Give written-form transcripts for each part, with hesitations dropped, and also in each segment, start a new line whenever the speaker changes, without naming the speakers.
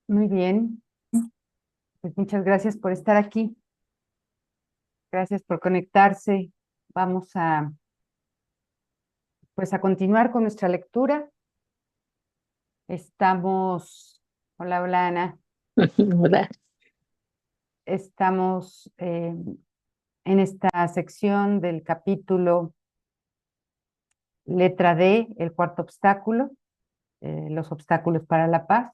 Muy bien, pues muchas gracias por estar aquí, gracias por conectarse. Vamos pues a continuar con nuestra lectura. Estamos, hola, hola Ana,
¿Verdad?
estamos en esta sección del capítulo letra D, el cuarto obstáculo, los obstáculos para la paz.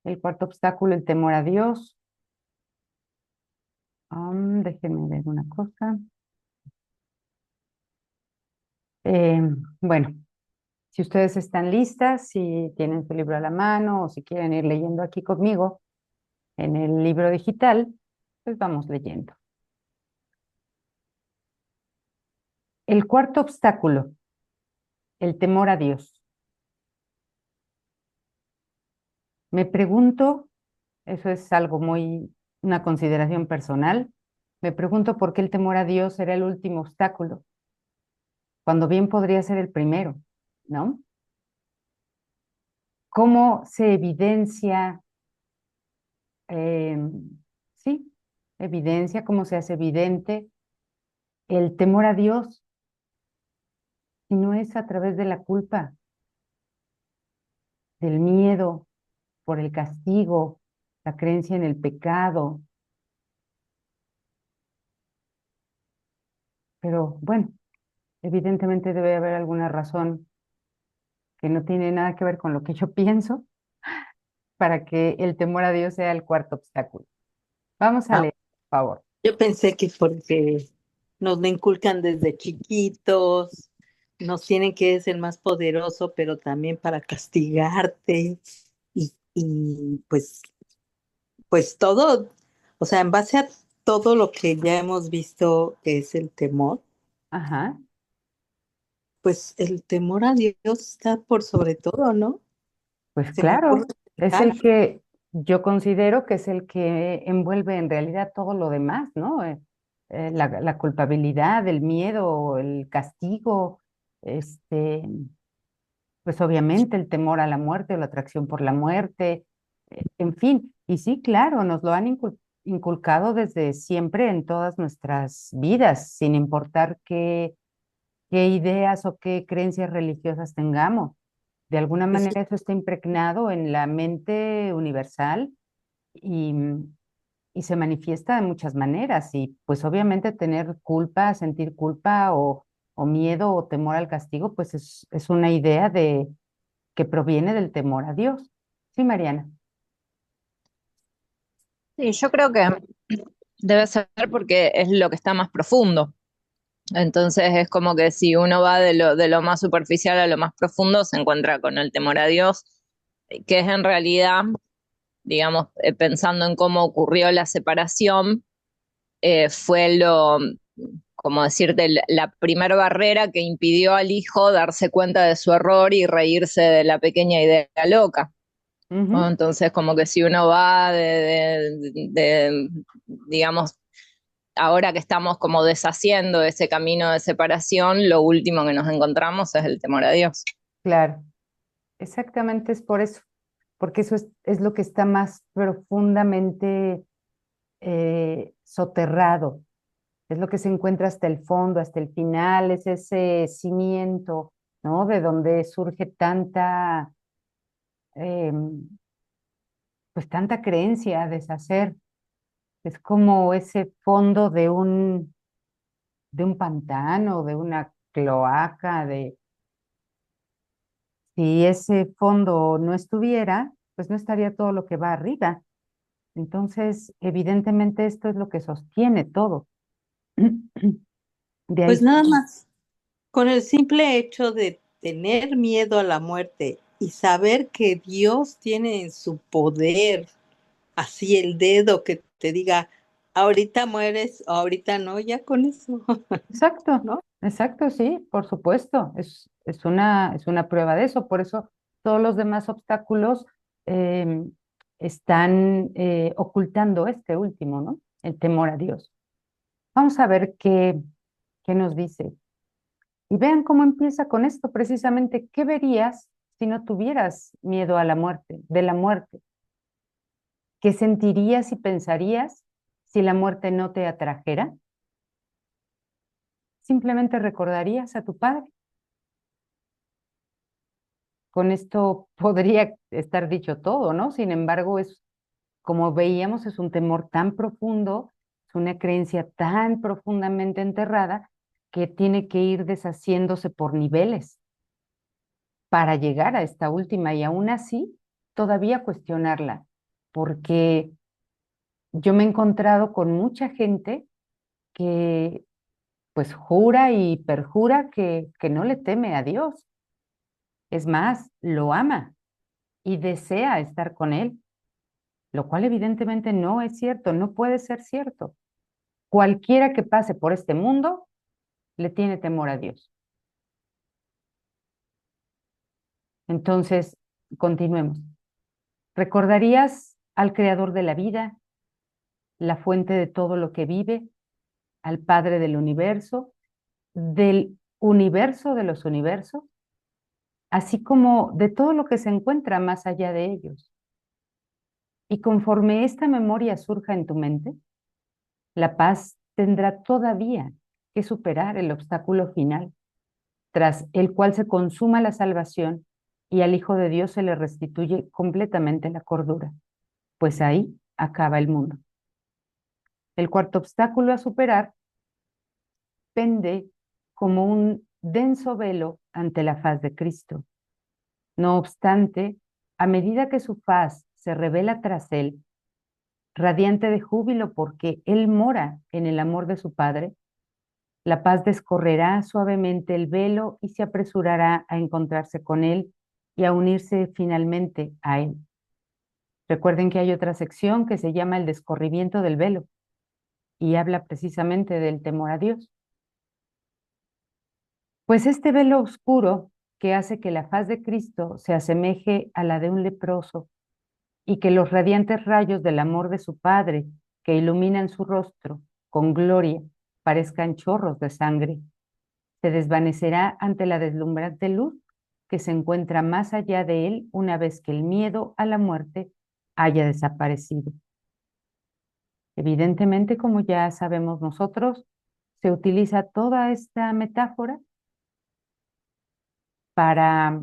El cuarto obstáculo, el temor a Dios. Déjenme ver una cosa. Eh, bueno. Si ustedes están listas, si tienen su libro a la mano o si quieren ir leyendo aquí conmigo en el libro digital, pues vamos leyendo. El cuarto obstáculo, el temor a Dios. Me pregunto, eso es algo muy, una consideración personal, me pregunto por qué el temor a Dios era el último obstáculo, cuando bien podría ser el primero, ¿no? ¿Cómo se evidencia, eh, sí, evidencia, cómo se hace evidente el temor a Dios si no es a través de la culpa, del miedo por el castigo, la creencia en el pecado? Pero bueno, evidentemente debe haber alguna razón que no tiene nada que ver con lo que yo pienso para que el temor a Dios sea el cuarto obstáculo. Vamos a
Ah,
leer, por favor.
yo pensé que porque nos lo inculcan desde chiquitos, nos tienen que es el más poderoso, pero también para castigarte y pues todo, o sea, en base a todo lo que ya hemos visto que es el temor,
Ajá,
pues el temor a Dios está por sobre todo, ¿no?
pues
Se me ocurre
claro, es
pensar.
el que yo considero que es el que envuelve en realidad todo lo demás, ¿no? La culpabilidad, el miedo, el castigo, este, pues obviamente el temor a la muerte o la atracción por la muerte, en fin, y sí, claro, nos lo han inculcado desde siempre en todas nuestras vidas, sin importar qué ideas o qué creencias religiosas tengamos. De alguna
Pues
manera eso está impregnado en la mente universal y, y se manifiesta de muchas maneras. Y pues obviamente tener culpa, sentir culpa o miedo o temor al castigo, pues es una idea que proviene del temor a Dios. Sí, Mariana.
Sí, yo creo que debe ser porque es lo que está más profundo. Entonces es como que si uno va de lo más superficial a lo más profundo, se encuentra con el temor a Dios, que es en realidad, digamos, pensando en cómo ocurrió la separación, fue como decirte, la primera barrera que impidió al hijo darse cuenta de su error y reírse de la pequeña idea loca. ¿No?
Ujú.
Entonces, como que si uno va digamos, ahora que estamos como deshaciendo ese camino de separación, lo último que nos encontramos es el temor a Dios.
Claro, exactamente es por eso, porque eso es lo que está más profundamente soterrado, es lo que se encuentra hasta el fondo, hasta el final, es ese cimiento, ¿no? De donde surge tanta, em, pues tanta creencia a deshacer. Es como ese fondo de un pantano, de una cloaca, de si ese fondo no estuviera, pues no estaría todo lo que va arriba. Entonces, evidentemente esto es lo que sostiene todo. De ahí,
pues nada más. Con el simple hecho de tener miedo a la muerte y saber que Dios tiene en su poder así el dedo que te diga, ahorita mueres o ahorita no, ya con eso,
exacto,
¿no?
exacto, sí, por supuesto, es una prueba de eso. Por eso todos los demás obstáculos em, están ocultando este último, ¿no? El temor a Dios. Vamos a ver qué nos dice. Y vean cómo empieza con esto precisamente. ¿Qué verías si no tuvieras miedo a la muerte, de la muerte? ¿Qué sentirías y pensarías si la muerte no te atrajera? Simplemente recordarías a tu padre. Con esto podría estar dicho todo, ¿no? Sin embargo, como veíamos, es un temor tan profundo, es una creencia tan profundamente enterrada que tiene que ir deshaciéndose por niveles para llegar a esta última y aún así todavía cuestionarla, porque yo me he encontrado con mucha gente que pues jura y perjura que no le teme a Dios. Es más, lo ama y desea estar con él, lo cual evidentemente no es cierto, no puede ser cierto. Cualquiera que pase por este mundo le tiene temor a Dios. Entonces, continuemos. ¿Recordarías al creador de la vida, la fuente de todo lo que vive, al Padre del universo de los universos, así como de todo lo que se encuentra más allá de ellos? Y conforme esta memoria surja en tu mente, la paz tendrá todavía que superar el obstáculo final, tras el cual se consuma la salvación y al Hijo de Dios se le restituye completamente la cordura, pues ahí acaba el mundo. El cuarto obstáculo a superar pende como un denso velo ante la faz de Cristo. No obstante, a medida que su faz se revela tras él, radiante de júbilo porque él mora en el amor de su Padre, la paz descorrerá suavemente el velo y se apresurará a encontrarse con él y a unirse finalmente a él. Recuerden que hay otra sección que se llama el descorrimiento del velo y habla precisamente del temor a Dios. Pues este velo oscuro que hace que la faz de Cristo se asemeje a la de un leproso y que los radiantes rayos del amor de su Padre que iluminan su rostro con gloria parezcan chorros de sangre, se desvanecerá ante la deslumbrante luz que se encuentra más allá de él una vez que el miedo a la muerte haya desaparecido. Evidentemente, como ya sabemos nosotros, se utiliza toda esta metáfora para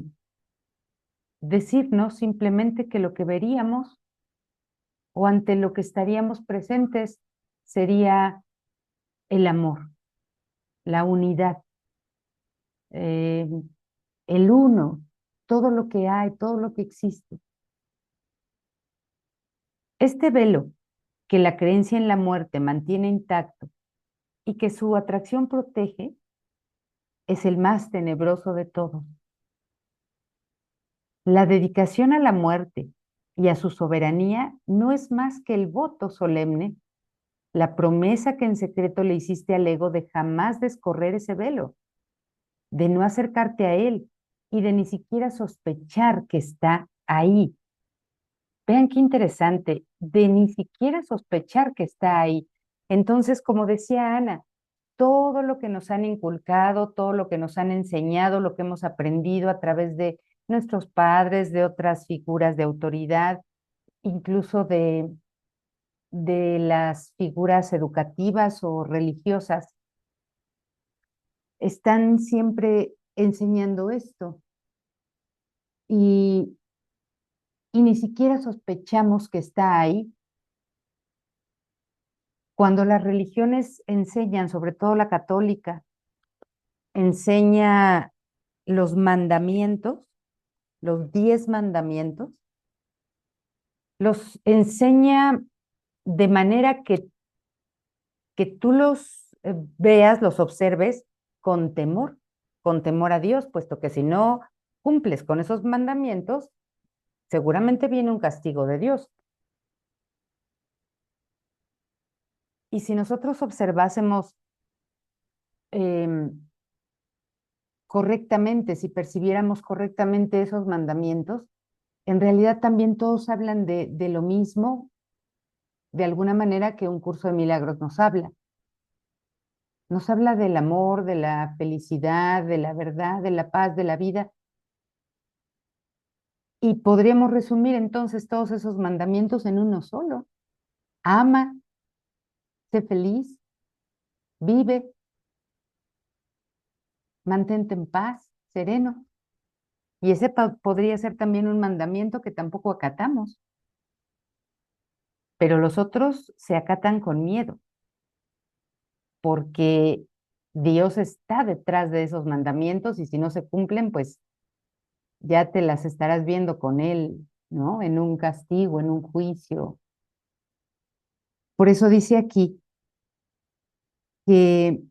decirnos simplemente que lo que veríamos o ante lo que estaríamos presentes sería el amor, la unidad, eh, el uno, todo lo que hay, todo lo que existe. Este velo que la creencia en la muerte mantiene intacto y que su atracción protege es el más tenebroso de todos. La dedicación a la muerte y a su soberanía no es más que el voto solemne, la promesa que en secreto le hiciste al ego de jamás descorrer ese velo, de no acercarte a él y de ni siquiera sospechar que está ahí. Vean qué interesante, de ni siquiera sospechar que está ahí. Entonces, como decía Ana, todo lo que nos han inculcado, todo lo que nos han enseñado, lo que hemos aprendido a través de nuestros padres, de otras figuras de autoridad, incluso de las figuras educativas o religiosas, están siempre enseñando esto y, y ni siquiera sospechamos que está ahí. Cuando las religiones enseñan, sobre todo la católica, enseña los mandamientos, los 10 mandamientos, los enseña de manera que tú los veas, los observes con temor a Dios, puesto que si no cumples con esos mandamientos, seguramente viene un castigo de Dios. Y si nosotros observásemos correctamente, si percibiéramos correctamente esos mandamientos, en realidad también todos hablan de lo mismo, de alguna manera que un curso de milagros nos habla. Nos habla del amor, de la felicidad, de la verdad, de la paz, de la vida. Y podríamos resumir entonces todos esos mandamientos en uno solo. Ama, sé feliz, vive, mantente en paz, sereno. Y ese podría ser también un mandamiento que tampoco acatamos, pero los otros se acatan con miedo, porque Dios está detrás de esos mandamientos y si no se cumplen, pues ya te las estarás viendo con Él, ¿no? En un castigo, en un juicio. Por eso dice aquí que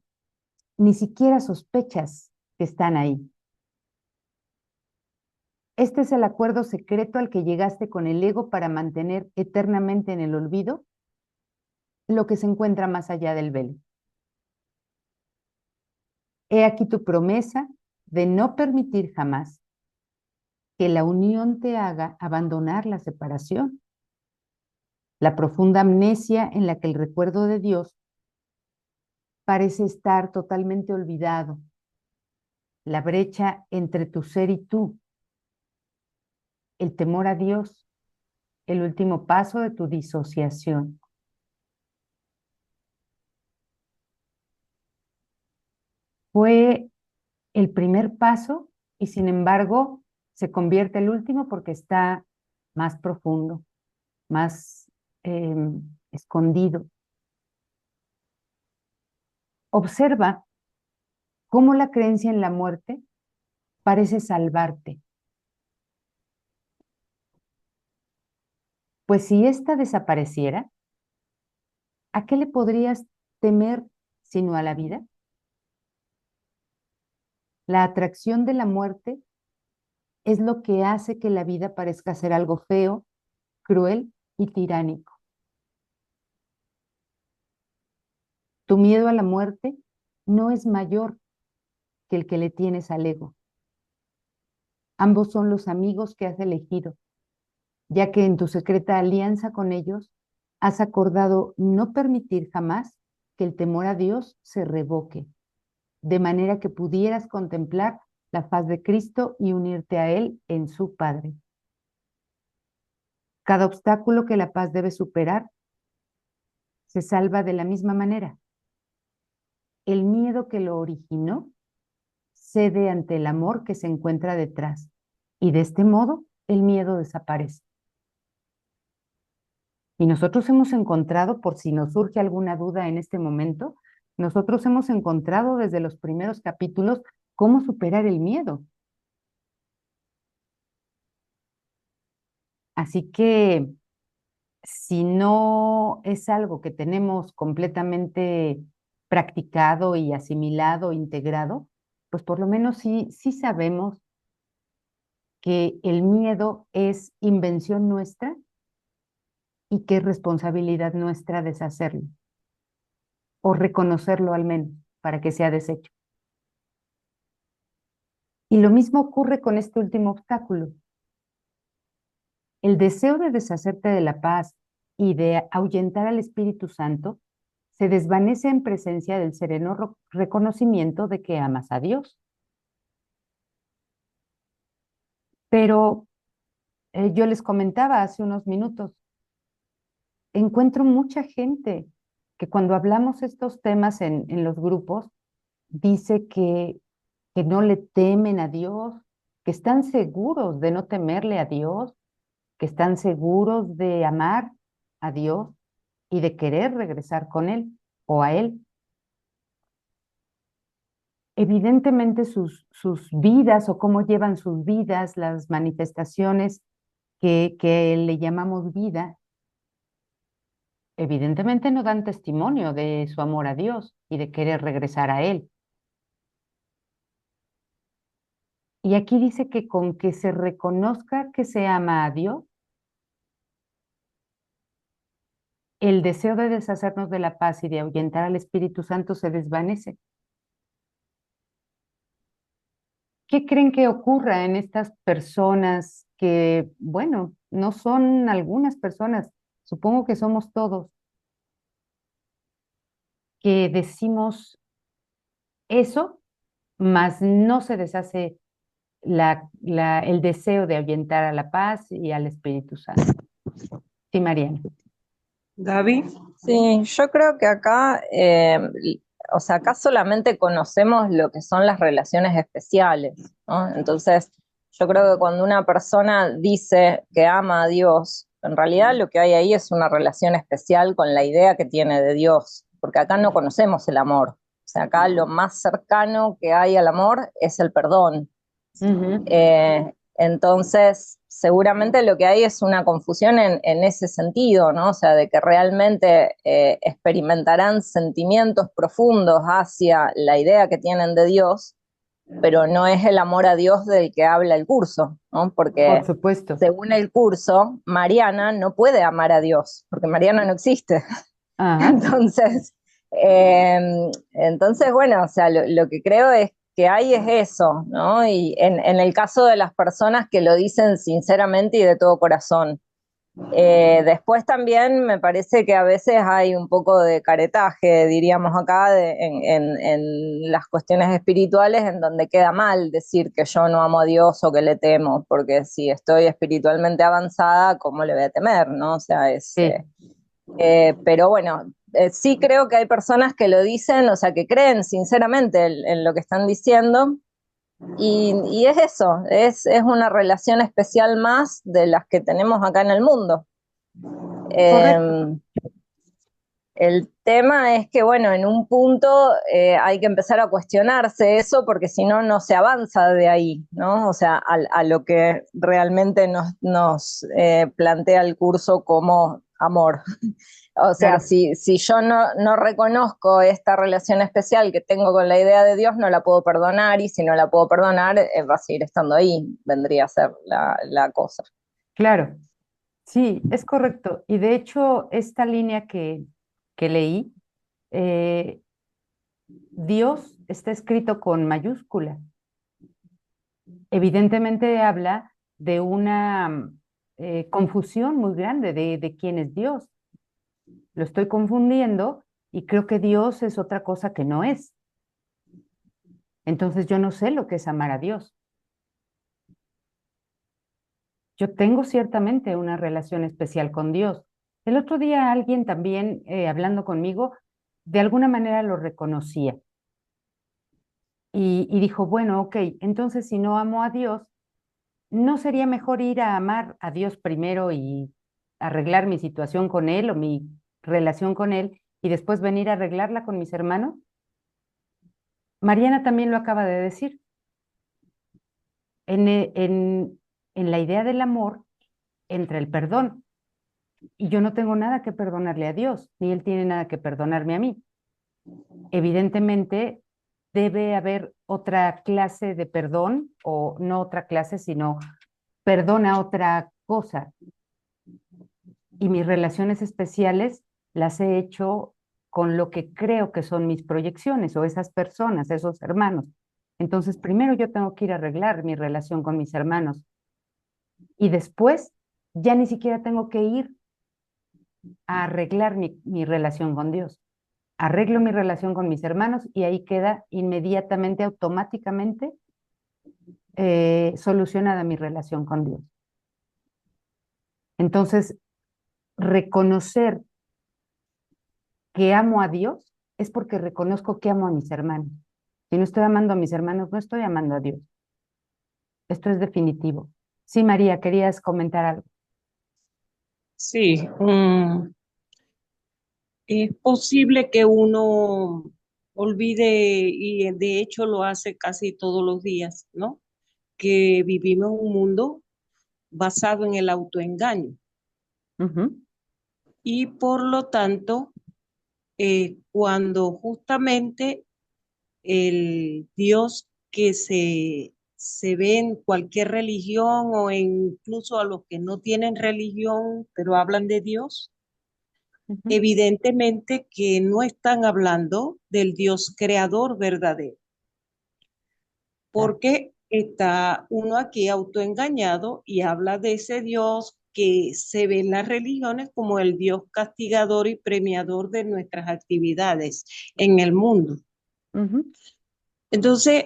ni siquiera sospechas que están ahí. Este es el acuerdo secreto al que llegaste con el ego para mantener eternamente en el olvido lo que se encuentra más allá del velo. He aquí tu promesa de no permitir jamás que la unión te haga abandonar la separación, la profunda amnesia en la que el recuerdo de Dios parece estar totalmente olvidado, la brecha entre tu ser y tú, el temor a Dios, el último paso de tu disociación. Fue el primer paso y sin embargo se convierte el último porque está más profundo, más escondido. Observa cómo la creencia en la muerte parece salvarte. Pues si ésta desapareciera, ¿a qué le podrías temer sino a la vida? La atracción de la muerte es lo que hace que la vida parezca ser algo feo, cruel y tiránico. Tu miedo a la muerte no es mayor que el que le tienes al ego. Ambos son los amigos que has elegido, ya que en tu secreta alianza con ellos has acordado no permitir jamás que el temor a Dios se revoque, de manera que pudieras contemplar la faz de Cristo y unirte a Él en su Padre. Cada obstáculo que la paz debe superar se salva de la misma manera. El miedo que lo originó cede ante el amor que se encuentra detrás, y de este modo el miedo desaparece. Y nosotros hemos encontrado, por si nos surge alguna duda en este momento, nosotros hemos encontrado desde los primeros capítulos cómo superar el miedo. Así que si no es algo que tenemos completamente practicado y asimilado, integrado, pues por lo menos sí sabemos que el miedo es invención nuestra y que es responsabilidad nuestra deshacerlo o reconocerlo al menos para que sea deshecho. Y lo mismo ocurre con este último obstáculo. El deseo de deshacerte de la paz y de ahuyentar al Espíritu Santo se desvanece en presencia del sereno reconocimiento de que amas a Dios. Pero yo les comentaba hace unos minutos, encuentro mucha gente que cuando hablamos estos temas en los grupos, dice que no le temen a Dios, que están seguros de no temerle a Dios, que están seguros de amar a Dios y de querer regresar con Él o a Él. Evidentemente sus vidas o cómo llevan sus vidas, las manifestaciones que le llamamos vida, evidentemente no dan testimonio de su amor a Dios y de querer regresar a Él. Y aquí dice que con que se reconozca que se ama a Dios, el deseo de deshacernos de la paz y de ahuyentar al Espíritu Santo se desvanece. ¿Qué creen que ocurra en estas personas que, bueno, no son algunas personas, supongo que somos todos, que decimos eso, mas no se deshace el deseo de ahuyentar a la paz y al Espíritu Santo. Sí, Mariana.
Gaby.
Sí, yo creo que acá, o sea, acá solamente conocemos lo que son las relaciones especiales, ¿no? Entonces, yo creo que cuando una persona dice que ama a Dios, en realidad lo que hay ahí es una relación especial con la idea que tiene de Dios, porque acá no conocemos el amor. O sea, acá lo más cercano que hay al amor es el perdón. Entonces, seguramente lo que hay es una confusión en ese sentido, ¿no? O sea, de que realmente experimentarán sentimientos profundos hacia la idea que tienen de Dios, pero no es el amor a Dios del que habla el curso, ¿no? Porque
Por supuesto.
según el curso, Mariana no puede amar a Dios, porque Mariana no existe.
Ajá.
Entonces, bueno, o sea, lo que creo es que hay es eso, ¿no? Y en el caso de las personas que lo dicen sinceramente y de todo corazón. Después también me parece que a veces hay un poco de caretaje, diríamos acá, en las cuestiones espirituales, en donde queda mal decir que yo no amo a Dios o que le temo, porque si estoy espiritualmente avanzada, ¿cómo le voy a temer, no? O sea,
Sí.
pero bueno, sí creo que hay personas que lo dicen, o sea, que creen sinceramente en lo que están diciendo, y es eso, es una relación especial más de las que tenemos acá en el mundo.
Correcto.
El tema es que, bueno, en un punto hay que empezar a cuestionarse eso porque si no, no se avanza de ahí, ¿no? O sea, a lo que realmente nos plantea el curso como amor. O sea,
Claro.
si yo no reconozco esta relación especial que tengo con la idea de Dios, no la puedo perdonar, y si no la puedo perdonar, va a seguir estando ahí, vendría a ser la cosa.
Claro. Sí, es correcto. Y de hecho, esta línea que leí, eh, Dios está escrito con mayúscula. Evidentemente habla de una confusión muy grande de quién es Dios. Lo estoy confundiendo y creo que Dios es otra cosa que no es. Entonces yo no sé lo que es amar a Dios. Yo tengo ciertamente una relación especial con Dios. El otro día alguien también, hablando conmigo, de alguna manera lo reconocía y dijo, bueno, ok, entonces si no amo a Dios, ¿no sería mejor ir a amar a Dios primero y arreglar mi situación con Él o mi relación con Él y después venir a arreglarla con mis hermanos? Mariana también lo acaba de decir. En la idea del amor entra el perdón. Y yo no tengo nada que perdonarle a Dios, ni Él tiene nada que perdonarme a mí. Evidentemente, debe haber otra clase de perdón, o no otra clase, sino perdona otra cosa. Y mis relaciones especiales las he hecho con lo que creo que son mis proyecciones, o esas personas, esos hermanos. Entonces, primero yo tengo que ir a arreglar mi relación con mis hermanos. Y después, ya ni siquiera tengo que ir a arreglar mi relación con Dios. Arreglo mi relación con mis hermanos y ahí queda inmediatamente, automáticamente, solucionada mi relación con Dios. Entonces, reconocer que amo a Dios es porque reconozco que amo a mis hermanos. Si no estoy amando a mis hermanos, no estoy amando a Dios. Esto es definitivo. Sí, María, querías comentar algo.
Sí, es posible que uno olvide, y de hecho lo hace casi todos los días, ¿no? Que vivimos en un mundo basado en el autoengaño
Ujú.
y por lo tanto, cuando justamente el Dios que se ve en cualquier religión o incluso a los que no tienen religión, pero hablan de Dios,
Ujú.
evidentemente que no están hablando del Dios creador verdadero,
Claro.
porque está uno aquí autoengañado y habla de ese Dios que se ve en las religiones como el Dios castigador y premiador de nuestras actividades en el mundo.
Ujú.
Entonces,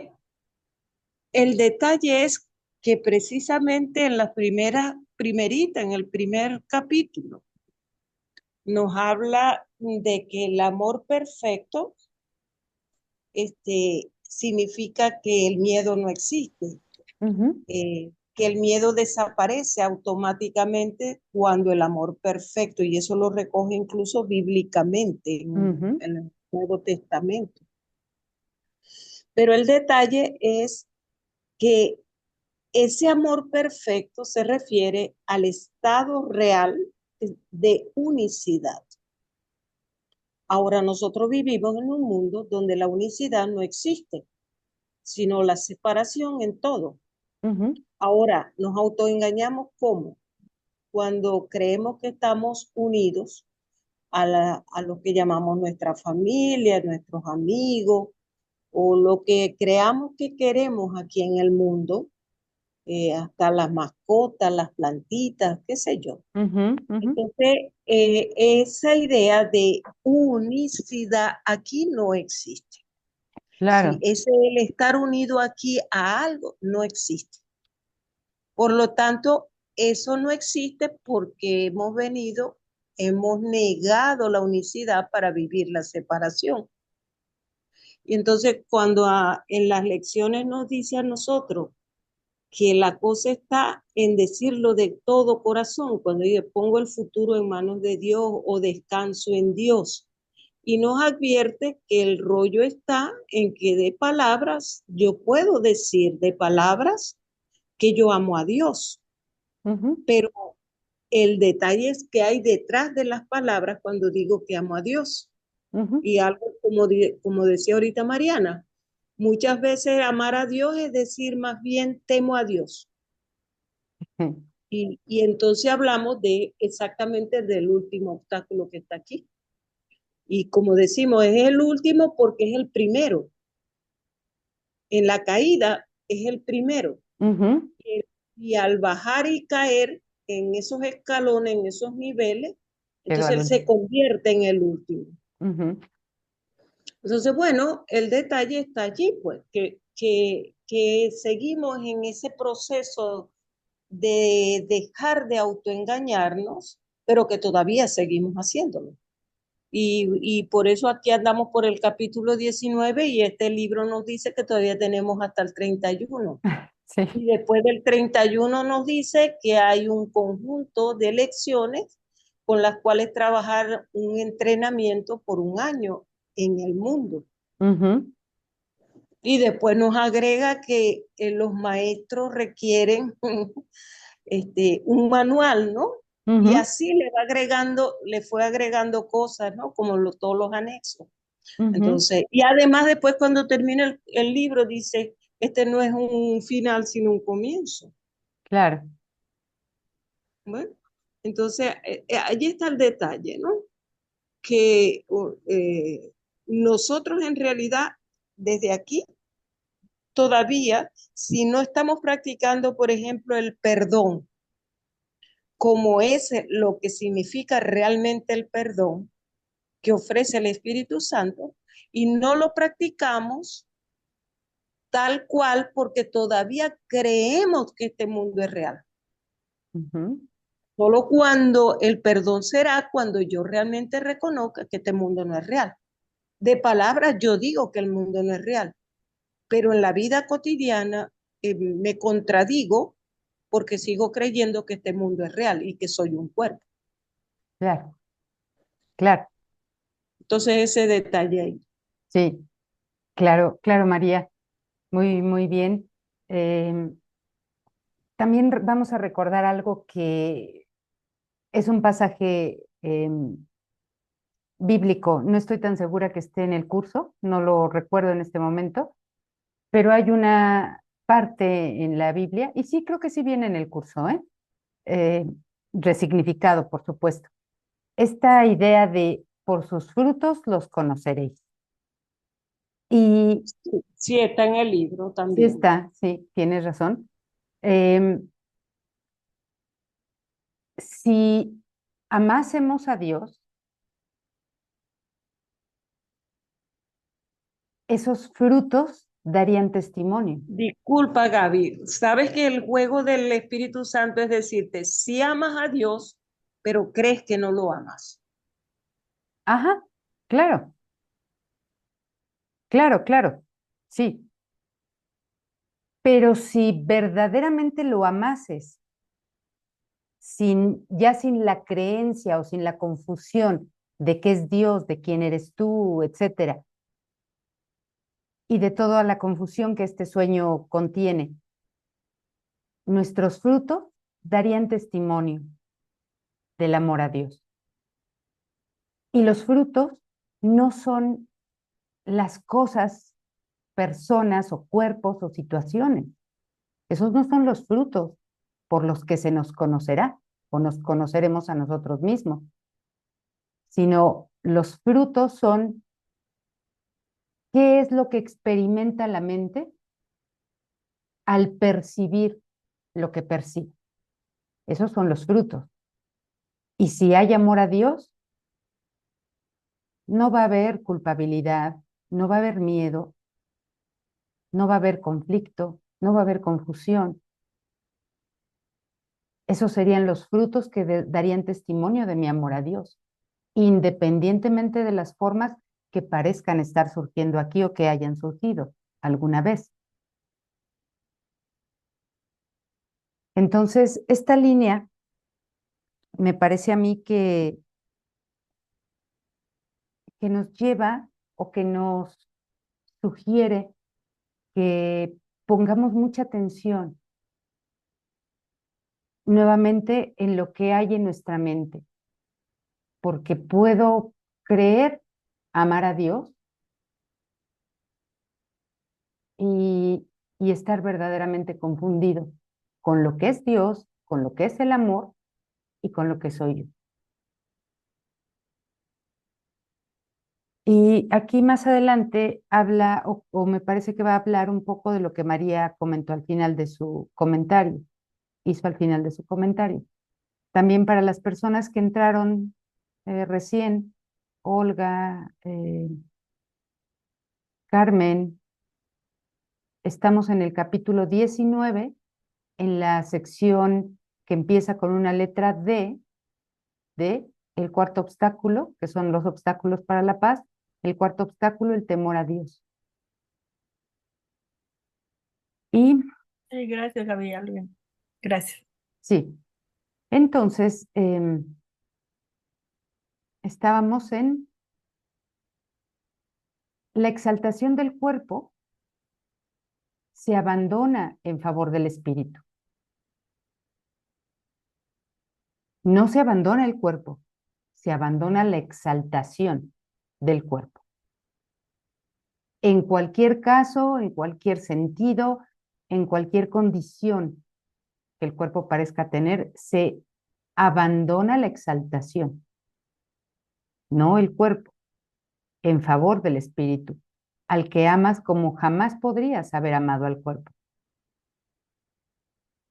el detalle es que precisamente en la primerita, en el primer capítulo, nos habla de que el amor perfecto significa que el miedo no existe,
Ujú,
que el miedo desaparece automáticamente cuando el amor perfecto, y eso lo recoge incluso bíblicamente
ujú,
en el Nuevo Testamento. Pero el detalle es que ese amor perfecto se refiere al estado real de unicidad. Ahora nosotros vivimos en un mundo donde la unicidad no existe, sino la separación en todo.
ujú,
Ahora nos autoengañamos ¿cómo? Cuando creemos que estamos unidos a lo que llamamos nuestra familia, nuestros amigos, o lo que creamos que queremos aquí en el mundo, hasta las mascotas, las plantitas, qué sé yo.
ujú, ujú.
Entonces, esa idea de unicidad aquí no existe. Sí,
Claro.
ese el estar unido aquí a algo no existe. Por lo tanto, eso no existe porque hemos negado la unicidad para vivir la separación. Y entonces, cuando en las lecciones nos dice a nosotros que la cosa está en decirlo de todo corazón, cuando yo pongo el futuro en manos de Dios o descanso en Dios. Y nos advierte que el rollo está en que de palabras, yo puedo decir de palabras que yo amo a Dios,
Ujú,
pero el detalle es que hay detrás de las palabras cuando digo que amo a Dios.
ujú.
Y algo como decía ahorita Mariana, muchas veces amar a Dios es decir más bien temo a Dios. Y entonces hablamos de exactamente del último obstáculo que está aquí. Y como decimos, es el último porque es el primero. En la caída es el primero.
Ujú.
Y al bajar y caer en esos escalones, en esos niveles,
Quedó
entonces
al
él se
último.
convierte en el último.
Ujú,
Entonces, bueno, el detalle está allí, pues, que seguimos en ese proceso de dejar de autoengañarnos, pero que todavía seguimos haciéndolo. Y por eso aquí andamos por el capítulo 19 y este libro nos dice que todavía tenemos hasta el 31.
sí.
Y después del 31 nos dice que hay un conjunto de lecciones con las cuales trabajar un entrenamiento por un año en el mundo.
Ujú,
Y después nos agrega que los maestros requieren un manual, ¿no? Y
ujú,
así le fue agregando cosas, ¿no? Como todos los anexos.
ujú.
Entonces, y además después cuando termina el libro dice, este no es un final, sino un comienzo.
Claro.
Bueno, entonces, allí está el detalle, ¿no? Que nosotros en realidad, desde aquí, todavía, si no estamos practicando, por ejemplo, el perdón, como es lo que significa realmente el perdón que ofrece el Espíritu Santo, y no lo practicamos tal cual porque todavía creemos que este mundo es real.
Ujú,
Solo cuando el perdón será cuando yo realmente reconozca que este mundo no es real. De palabras yo digo que el mundo no es real, pero en la vida cotidiana me contradigo porque sigo creyendo que este mundo es real y que soy un cuerpo.
claro, claro.
Entonces ese detalle ahí.
Sí, claro, claro, María. Muy, muy bien. Em, También vamos a recordar algo que es un pasaje bíblico. No estoy tan segura que esté en el curso, no lo recuerdo en este momento, pero hay una parte en la Biblia, y sí creo que sí viene en el curso, ¿eh? Eh, Resignificado, por supuesto. Esta idea de por sus frutos los conoceréis. Y
Sí, sí está en el libro
sí
también.
está, sí, tienes razón. Em, si amásemos a Dios, esos frutos darían testimonio.
Disculpa, Gaby. Sabes que el juego del Espíritu Santo es decirte, si amas a Dios, pero crees que no lo amas.
Ajá, claro, claro, claro, sí. Pero si verdaderamente lo amases, ya sin la creencia o sin la confusión de qué es Dios, de quién eres tú, etcétera, y de toda la confusión que este sueño contiene, nuestros frutos darían testimonio del amor a Dios. Y los frutos no son las cosas, personas o cuerpos o situaciones. Esos no son los frutos por los que se nos conocerá o nos conoceremos a nosotros mismos, sino los frutos son qué es lo que experimenta la mente al percibir lo que percibe. Esos son los frutos. Y si hay amor a Dios, no va a haber culpabilidad, no va a haber miedo, no va a haber conflicto, no va a haber confusión. Esos serían los frutos que darían testimonio de mi amor a Dios, independientemente de las formas que parezcan estar surgiendo aquí o que hayan surgido alguna vez. Entonces, esta línea me parece a mí que nos lleva o que nos sugiere que pongamos mucha atención nuevamente en lo que hay en nuestra mente, porque puedo creer amar a Dios y, y estar verdaderamente confundido con lo que es Dios, con lo que es el amor y con lo que soy yo. Y aquí más adelante habla, o me parece que va a hablar un poco de lo que María comentó al final de su comentario, hizo al final de su comentario. También para las personas que entraron recién, Olga, Carmen, estamos en el capítulo 19, en la sección que empieza con una letra D, de el cuarto obstáculo, que son los obstáculos para la paz, el cuarto obstáculo, el temor a Dios. Y
Sí, gracias, Gabriel. Gracias.
sí, entonces estábamos en la exaltación del cuerpo se abandona en favor del espíritu. No se abandona el cuerpo, se abandona la exaltación del cuerpo. En cualquier caso, en cualquier sentido, en cualquier condición que el cuerpo parezca tener, se abandona la exaltación, no el cuerpo, en favor del espíritu, al que amas como jamás podrías haber amado al cuerpo.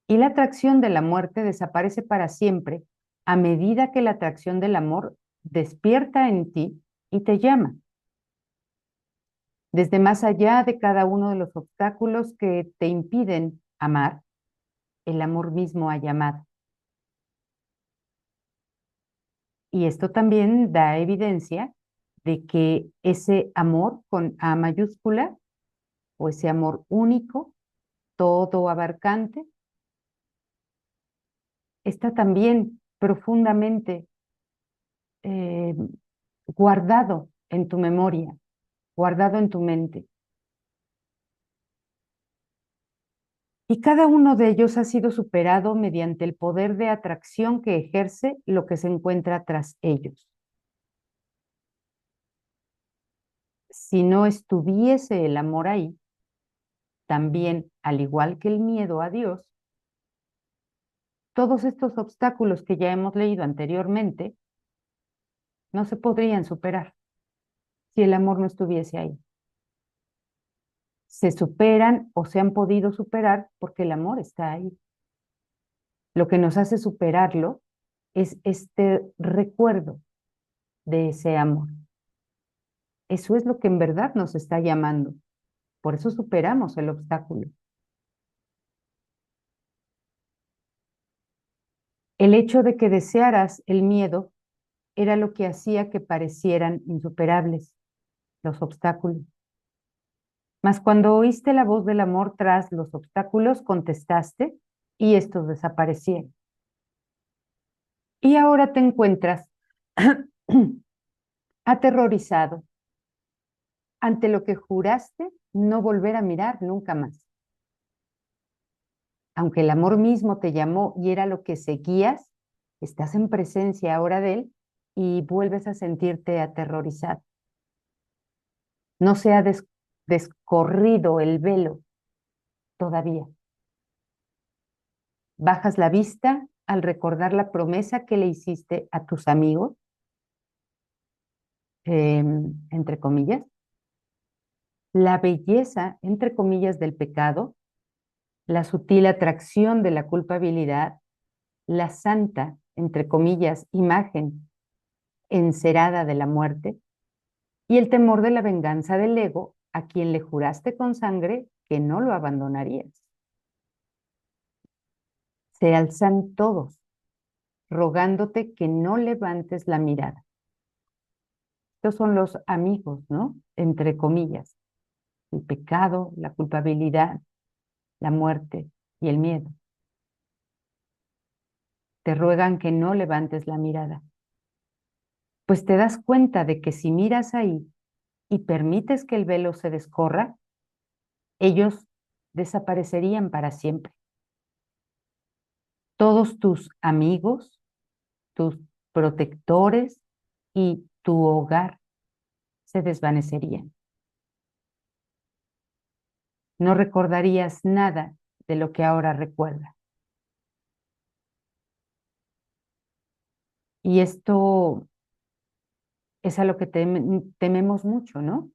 Y la atracción de la muerte desaparece para siempre a medida que la atracción del amor despierta en ti y te llama. Desde más allá de cada uno de los obstáculos que te impiden amar, el amor mismo ha llamado. Y esto también da evidencia de que ese amor con A mayúscula o ese amor único, todo abarcante, está también profundamente eh, guardado en tu memoria, guardado en tu mente. Y cada uno de ellos ha sido superado mediante el poder de atracción que ejerce lo que se encuentra tras ellos. Si no estuviese el amor ahí, también, al igual que el miedo a Dios, todos estos obstáculos que ya hemos leído anteriormente no se podrían superar si el amor no estuviese ahí. Se superan o se han podido superar porque el amor está ahí. Lo que nos hace superarlo es este recuerdo de ese amor. Eso es lo que en verdad nos está llamando. Por eso superamos el obstáculo. El hecho de que desearas el miedo era lo que hacía que parecieran insuperables los obstáculos. Mas cuando oíste la voz del amor tras los obstáculos, contestaste y estos desaparecieron. Y ahora te encuentras aterrorizado ante lo que juraste no volver a mirar nunca más. Aunque el amor mismo te llamó y era lo que seguías, estás en presencia ahora de él y vuelves a sentirte aterrorizado. No se ha descorrido el velo todavía. Bajas la vista al recordar la promesa que le hiciste a tus amigos, entre comillas, la belleza, entre comillas, del pecado, la sutil atracción de la culpabilidad, la santa, entre comillas, imagen encerada de la muerte y el temor de la venganza del ego a quien le juraste con sangre que no lo abandonarías. Se alzan todos, rogándote que no levantes la mirada. Estos son los amigos, ¿no? Entre comillas, el pecado, la culpabilidad, la muerte y el miedo. Te ruegan que no levantes la mirada. Pues te das cuenta de que si miras ahí y permites que el velo se descorra, ellos desaparecerían para siempre. Todos tus amigos, tus protectores y tu hogar se desvanecerían. No recordarías nada de lo que ahora recuerdas. Y esto es a lo que tememos mucho, ¿no?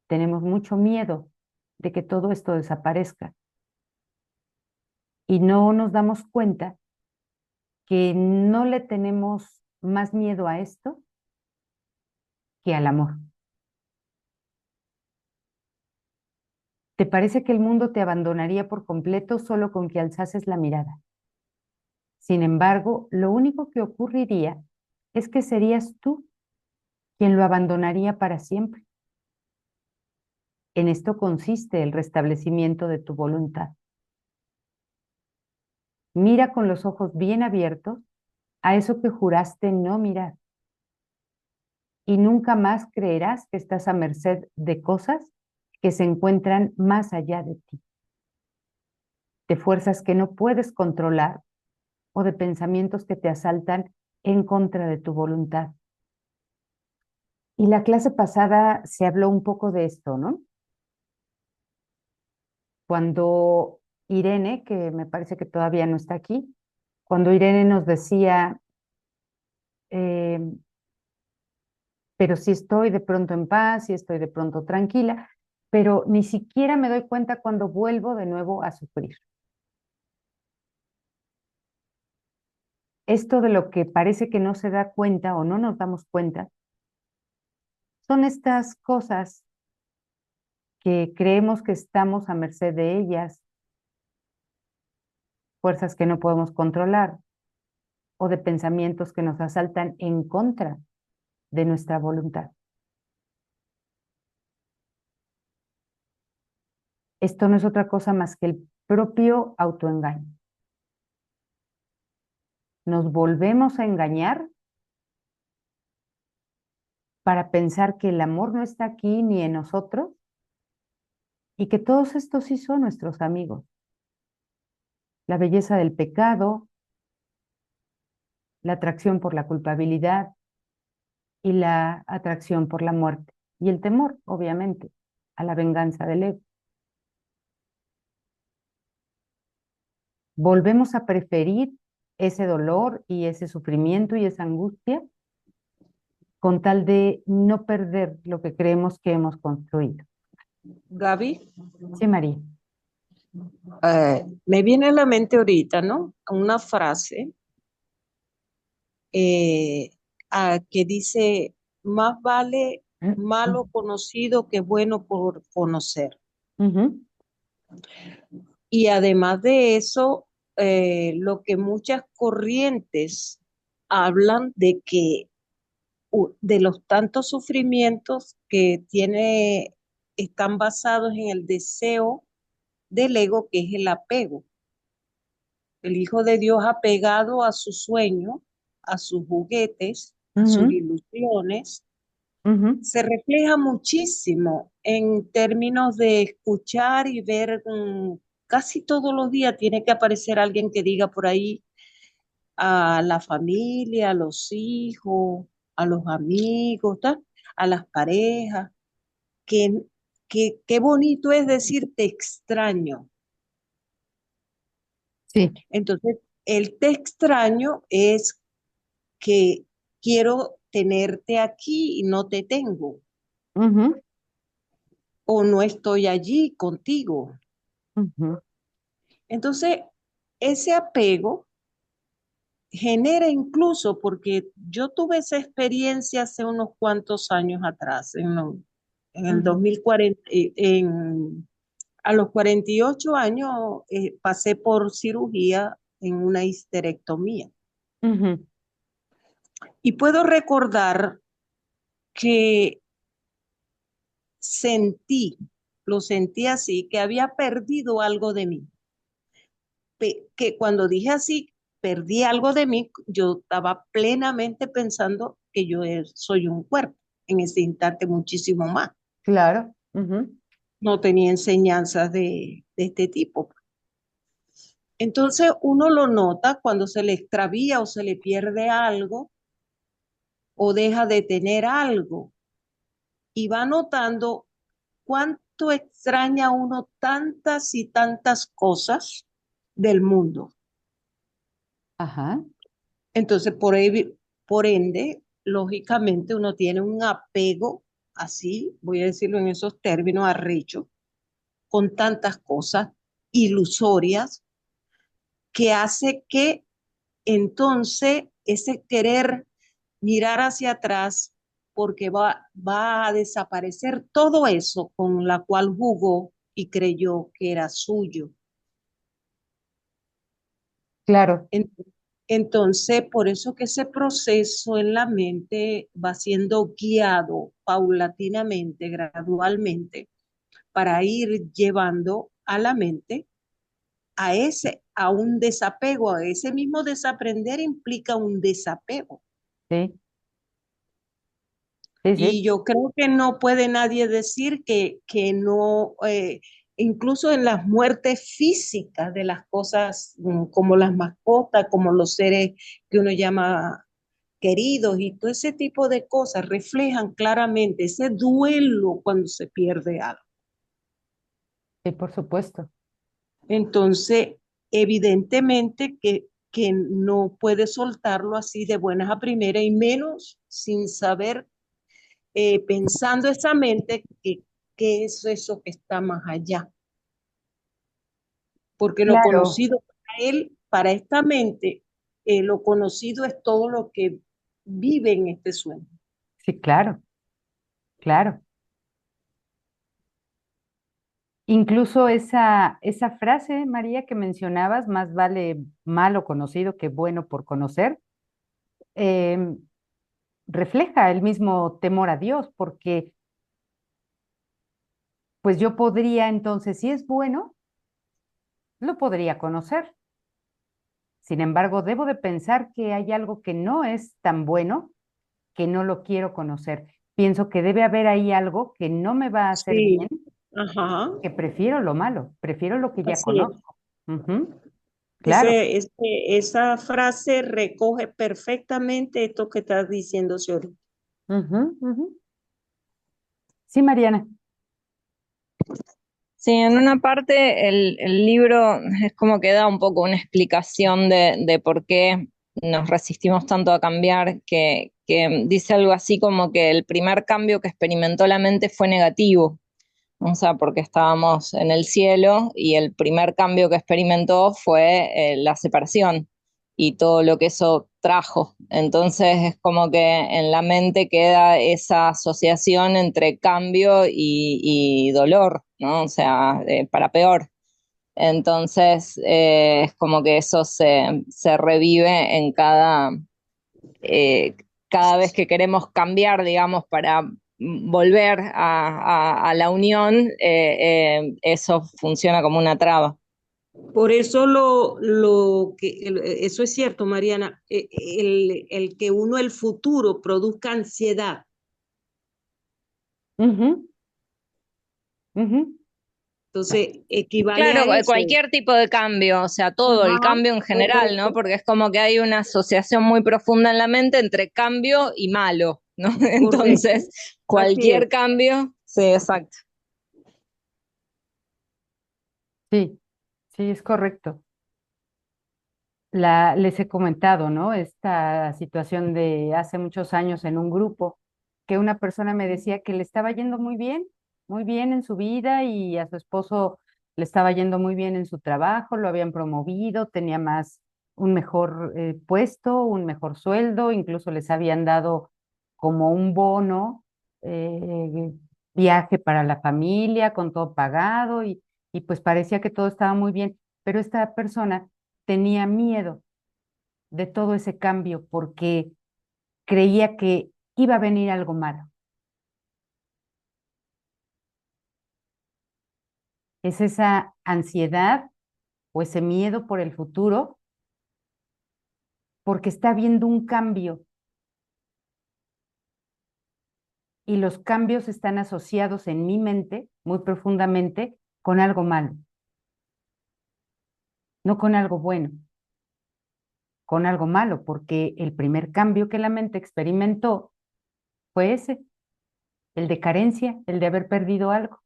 Tenemos mucho miedo de que todo esto desaparezca. Y no nos damos cuenta que no le tenemos más miedo a esto que al amor. ¿Te parece que el mundo te abandonaría por completo solo con que alzases la mirada? Sin embargo, lo único que ocurriría es que serías tú quien lo abandonaría para siempre. En esto consiste el restablecimiento de tu voluntad. Mira con los ojos bien abiertos a eso que juraste no mirar. Y nunca más creerás que estás a merced de cosas que se encuentran más allá de ti, de fuerzas que no puedes controlar o de pensamientos que te asaltan en contra de tu voluntad. Y la clase pasada se habló un poco de esto, ¿no? Cuando Irene, que me parece que todavía no está aquí, cuando Irene nos decía, eh, pero sí estoy de pronto en paz, sí estoy de pronto tranquila, pero ni siquiera me doy cuenta cuando vuelvo de nuevo a sufrir. Esto de lo que parece que no se da cuenta o no nos damos cuenta, son estas cosas que creemos que estamos a merced de ellas, fuerzas que no podemos controlar o de pensamientos que nos asaltan en contra de nuestra voluntad. Esto no es otra cosa más que el propio autoengaño. Nos volvemos a engañar para pensar que el amor no está aquí ni en nosotros y que todos estos sí son nuestros amigos. La belleza del pecado, la atracción por la culpabilidad y la atracción por la muerte. Y el temor, obviamente, a la venganza del ego. Volvemos a preferir ese dolor y ese sufrimiento y esa angustia con tal de no perder lo que creemos que hemos construido.
Gaby,
Sí, María.
me viene a la mente ahorita, ¿no? Una frase que dice, más vale malo conocido que bueno por conocer.
Ujú,
Y además de eso, lo que muchas corrientes hablan de que de los tantos sufrimientos que tiene, están basados en el deseo del ego, que es el apego. El Hijo de Dios apegado a su sueño, a sus juguetes, a sus
ujú,
ilusiones,
ujú.
se refleja muchísimo en términos de escuchar y ver. Casi todos los días tiene que aparecer alguien que diga por ahí a la familia, a los hijos, a los amigos, ¿tá? A las parejas, que, qué bonito es decir te extraño.
Sí.
Entonces, el te extraño es que quiero tenerte aquí y no te tengo,
Ujú,
o no estoy allí contigo.
ujú,
Entonces, ese apego genera incluso, porque yo tuve esa experiencia hace unos cuantos años atrás, en el
ujú,
2040, a los 48 años pasé por cirugía en una histerectomía.
ujú.
Y puedo recordar que sentí, lo sentí así, que había perdido algo de mí. Que cuando dije así, perdí algo de mí, yo estaba plenamente pensando que yo soy un cuerpo, en ese instante muchísimo más.
Claro. Ujú,
No tenía enseñanzas de este tipo. Entonces uno lo nota cuando se le extravía o se le pierde algo o deja de tener algo y va notando cuánto extraña uno tantas y tantas cosas del mundo.
ajá.
Entonces, por ende, lógicamente uno tiene un apego, así, voy a decirlo en esos términos, arrecho, con tantas cosas ilusorias que hace que entonces ese querer mirar hacia atrás, porque va a desaparecer todo eso con la cual jugó y creyó que era suyo.
Claro.
En- Entonces, por eso que ese proceso en la mente va siendo guiado paulatinamente, gradualmente, para ir llevando a la mente a un desapego, a ese mismo desaprender implica un desapego.
Sí, sí, sí.
Y yo creo que no puede nadie decir que no, incluso en las muertes físicas de las cosas como las mascotas, como los seres que uno llama queridos y todo ese tipo de cosas reflejan claramente ese duelo cuando se pierde algo.
Sí, por supuesto.
Entonces, evidentemente que no puede soltarlo así de buenas a primeras y menos sin saber, pensando esa mente que es eso que está más allá. Porque lo
Claro.
conocido para él, para esta mente, lo conocido es todo lo que vive en este sueño.
Sí, claro, claro. Incluso esa frase, María, que mencionabas, más vale malo conocido que bueno por conocer, em, refleja el mismo temor a Dios, porque pues yo podría entonces, si es bueno, lo podría conocer. Sin embargo, debo de pensar que hay algo que no es tan bueno que no lo quiero conocer. Pienso que debe haber ahí algo que no me va a hacer
Sí,
bien,
ajá,
que prefiero lo malo, prefiero lo que ya
así es.
conozco. Ujú, claro.
Esa frase recoge perfectamente esto que estás diciendo, Xiori.
Ujú, ujú. Sí, Mariana.
Sí, en una parte el libro es como que da un poco una explicación de por qué nos resistimos tanto a cambiar, que dice algo así como que el primer cambio que experimentó la mente fue negativo, o sea, porque estábamos en el cielo y el primer cambio que experimentó fue la separación y todo lo que eso trajo. Entonces es como que en la mente queda esa asociación entre cambio y dolor, ¿no? O sea, para peor. Entonces es como que eso se revive en cada vez que queremos cambiar, digamos, para volver a la unión, eso funciona como una traba.
Por eso eso es cierto, Mariana, el que uno el futuro produzca ansiedad.
Ujú, ujú.
Entonces, equivale
Claro,
a eso.
cualquier tipo de cambio, o sea, todo el
Ajá,
cambio en general, ¿no?
correcto.
Porque es como que hay una asociación muy profunda en la mente entre cambio y malo, ¿no?
Correcto.
Entonces,
Así es.
cualquier cambio, sí, exacto.
Sí, sí, es correcto. Les he comentado, ¿no? Esta situación de hace muchos años en un grupo, que una persona me decía que le estaba yendo muy bien en su vida y a su esposo le estaba yendo muy bien en su trabajo, lo habían promovido, tenía un mejor puesto, un mejor sueldo, incluso les habían dado como un bono, viaje para la familia, con todo pagado y pues parecía que todo estaba muy bien, pero esta persona tenía miedo de todo ese cambio porque creía que iba a venir algo malo. Es esa ansiedad o ese miedo por el futuro porque está viendo un cambio y los cambios están asociados en mi mente muy profundamente con algo malo, no con algo bueno, con algo malo, porque el primer cambio que la mente experimentó fue ese, el de carencia, el de haber perdido algo,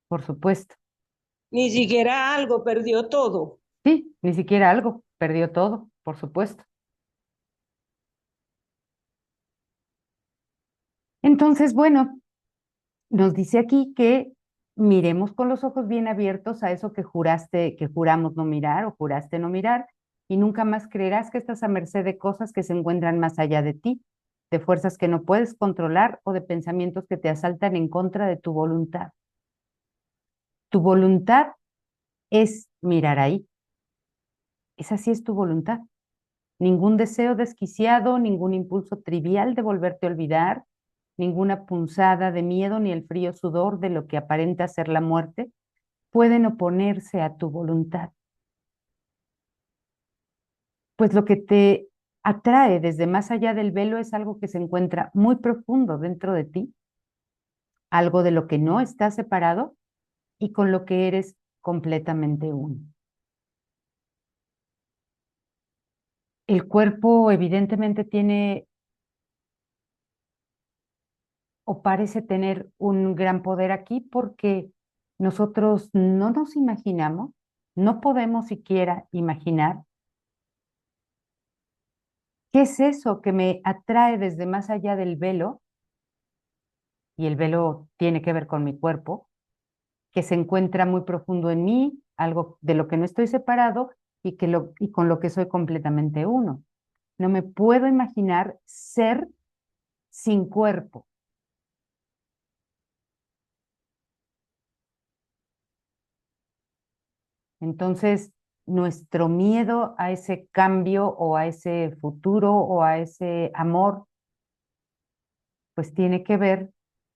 por supuesto.
Ni siquiera algo, perdió todo.
Sí, ni siquiera algo, perdió todo, por supuesto. Entonces, bueno, nos dice aquí que miremos con los ojos bien abiertos a eso que juraste, que juramos no mirar o juraste no mirar, y nunca más creerás que estás a merced de cosas que se encuentran más allá de ti, de fuerzas que no puedes controlar o de pensamientos que te asaltan en contra de tu voluntad. Tu voluntad es mirar ahí. Esa sí es tu voluntad. Ningún deseo desquiciado, ningún impulso trivial de volverte a olvidar, ninguna punzada de miedo ni el frío sudor de lo que aparenta ser la muerte pueden oponerse a tu voluntad. Pues lo que te atrae desde más allá del velo es algo que se encuentra muy profundo dentro de ti, algo de lo que no está separado y con lo que eres completamente uno. El cuerpo evidentemente tiene o parece tener un gran poder aquí porque nosotros no nos imaginamos, no podemos siquiera imaginar qué es eso que me atrae desde más allá del velo, y el velo tiene que ver con mi cuerpo, que se encuentra muy profundo en mí, algo de lo que no estoy separado y con lo que soy completamente uno. No me puedo imaginar ser sin cuerpo. Entonces, nuestro miedo a ese cambio o a ese futuro o a ese amor, pues tiene que ver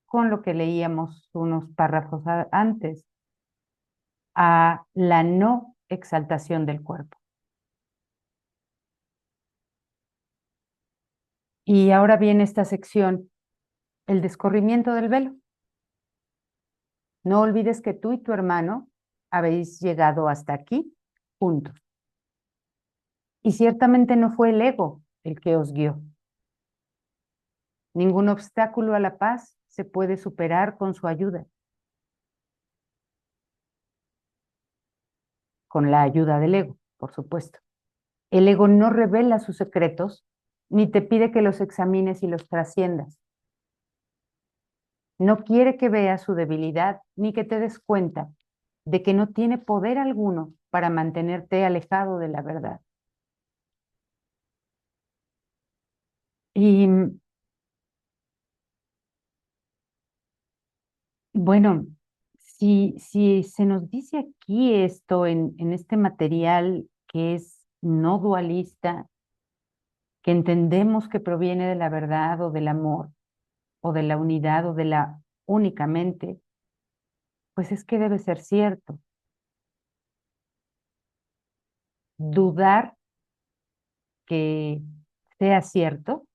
con lo que leíamos unos párrafos antes, a la no exaltación del cuerpo. Y ahora viene esta sección, el descorrimiento del velo. No olvides que tú y tu hermano habéis llegado hasta aquí juntos. Y ciertamente no fue el ego el que os guió. Ningún obstáculo a la paz se puede superar con su ayuda, con la ayuda del ego, por supuesto. El ego no revela sus secretos ni te pide que los examines y los trasciendas. No quiere que veas su debilidad ni que te des cuenta de que no tiene poder alguno para mantenerte alejado de la verdad. Y bueno, si se nos dice aquí esto en este material que es no dualista, que entendemos que proviene de la verdad o del amor o de la unidad o de la únicamente, pues es que debe ser cierto. Dudar que sea cierto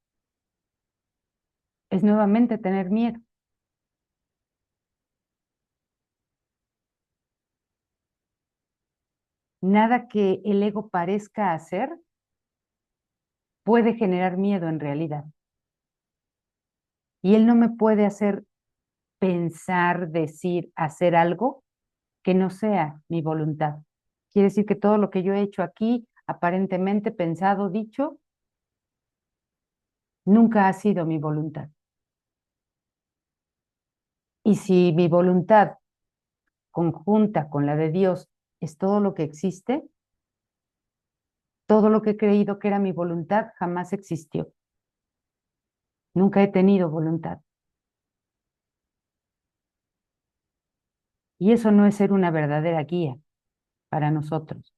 es nuevamente tener miedo. Nada que el ego parezca hacer puede generar miedo en realidad. Y él no me puede hacer pensar, decir, hacer algo que no sea mi voluntad. Quiere decir que todo lo que yo he hecho aquí, aparentemente pensado, dicho, nunca ha sido mi voluntad. Y si mi voluntad conjunta con la de Dios es todo lo que existe, todo lo que he creído que era mi voluntad jamás existió. Nunca he tenido voluntad. Y eso no es ser una verdadera guía para nosotros.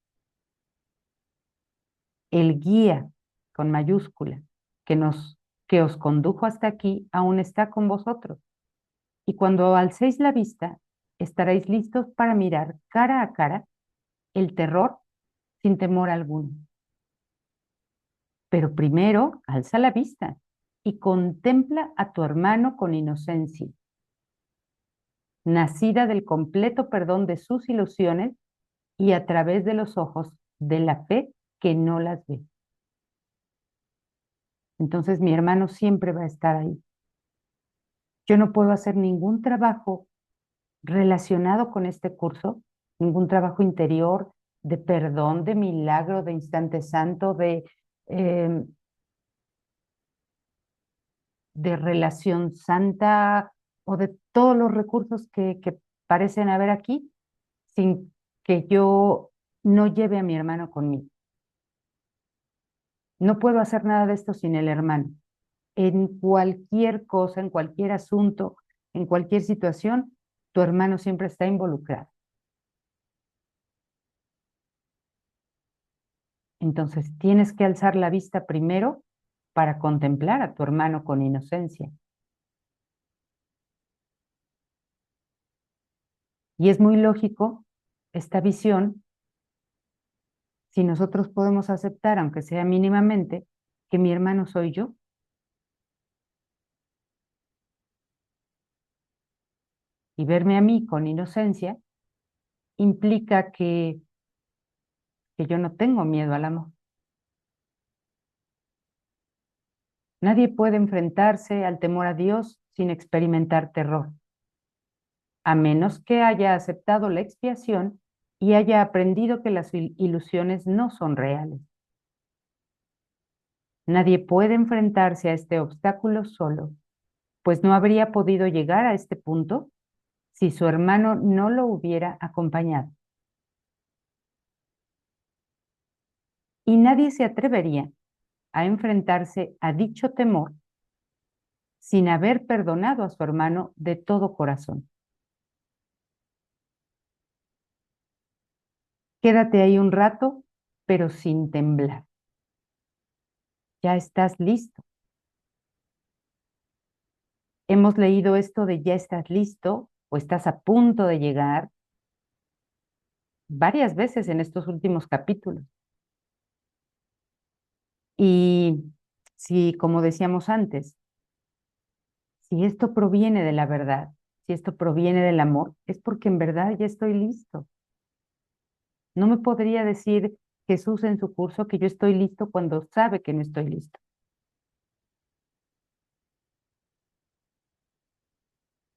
El guía con mayúscula que os condujo hasta aquí aún está con vosotros. Y cuando alcéis la vista, estaréis listos para mirar cara a cara el terror sin temor alguno. Pero primero alza la vista y contempla a tu hermano con inocencia, nacida del completo perdón de sus ilusiones y a través de los ojos de la fe que no las ve. Entonces mi hermano siempre va a estar ahí. Yo no puedo hacer ningún trabajo relacionado con este curso, ningún trabajo interior de perdón, de milagro, de instante santo, eh, de relación santa o de todos los recursos que parecen haber aquí, sin que yo no lleve a mi hermano conmigo. No puedo hacer nada de esto sin el hermano. En cualquier cosa, en cualquier asunto, en cualquier situación, tu hermano siempre está involucrado. Entonces tienes que alzar la vista primero para contemplar a tu hermano con inocencia. Y es muy lógico esta visión si nosotros podemos aceptar, aunque sea mínimamente, que mi hermano soy yo. Y verme a mí con inocencia implica que yo no tengo miedo al amor. Nadie puede enfrentarse al temor a Dios sin experimentar terror, a menos que haya aceptado la expiación y haya aprendido que las ilusiones no son reales. Nadie puede enfrentarse a este obstáculo solo, pues no habría podido llegar a este punto si su hermano no lo hubiera acompañado. Y nadie se atrevería a enfrentarse a dicho temor sin haber perdonado a su hermano de todo corazón. Quédate ahí un rato, pero sin temblar. Ya estás listo. Hemos leído esto de ya estás listo o estás a punto de llegar varias veces en estos últimos capítulos. Y si, como decíamos antes, si esto proviene de la verdad, si esto proviene del amor, es porque en verdad ya estoy listo. No me podría decir Jesús en su curso que yo estoy listo cuando sabe que no estoy listo.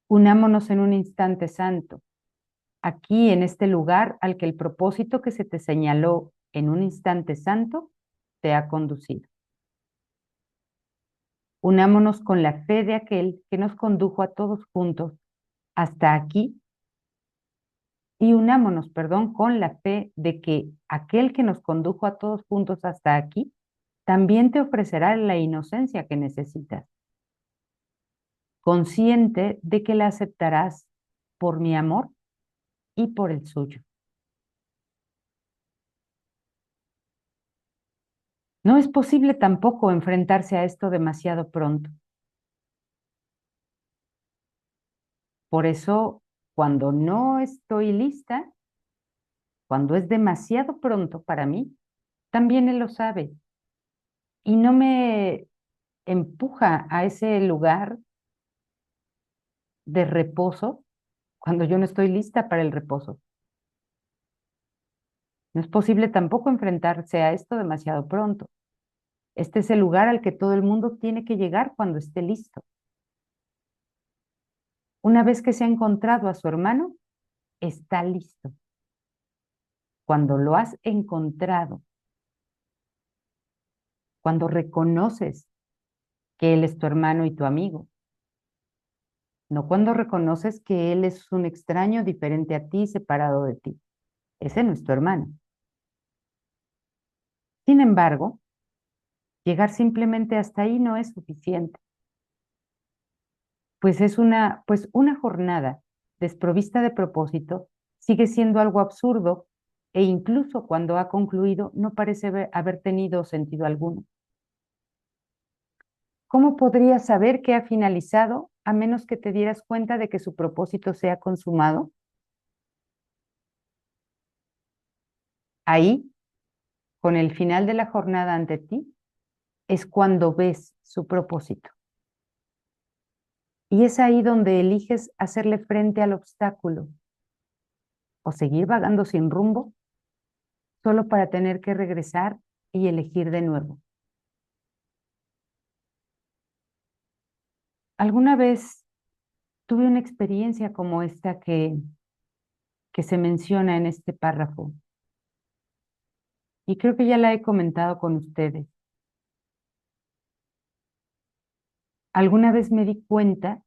Unámonos en un instante santo, aquí en este lugar al que el propósito que se te señaló en un instante santo te ha conducido. Unámonos con la fe de aquel que nos condujo a todos juntos hasta aquí y unámonos, perdón, con la fe de que aquel que nos condujo a todos juntos hasta aquí también te ofrecerá la inocencia que necesitas, consciente de que la aceptarás por mi amor y por el suyo. No es posible tampoco enfrentarse a esto demasiado pronto. Por eso, cuando no estoy lista, cuando es demasiado pronto para mí, también él lo sabe y no me empuja a ese lugar de reposo cuando yo no estoy lista para el reposo. No es posible tampoco enfrentarse a esto demasiado pronto. Este es el lugar al que todo el mundo tiene que llegar cuando esté listo. Una vez que se ha encontrado a su hermano, está listo. Cuando lo has encontrado, cuando reconoces que él es tu hermano y tu amigo, no cuando reconoces que él es un extraño diferente a ti, separado de ti. Ese no es tu hermano. Sin embargo, llegar simplemente hasta ahí no es suficiente, pues una jornada desprovista de propósito sigue siendo algo absurdo e incluso cuando ha concluido no parece haber tenido sentido alguno. ¿Cómo podrías saber que ha finalizado a menos que te dieras cuenta de que su propósito se ha consumado? Ahí, con el final de la jornada ante ti, es cuando ves su propósito. Y es ahí donde eliges hacerle frente al obstáculo o seguir vagando sin rumbo solo para tener que regresar y elegir de nuevo. Alguna vez tuve una experiencia como esta que se menciona en este párrafo y creo que ya la he comentado con ustedes. Alguna vez me di cuenta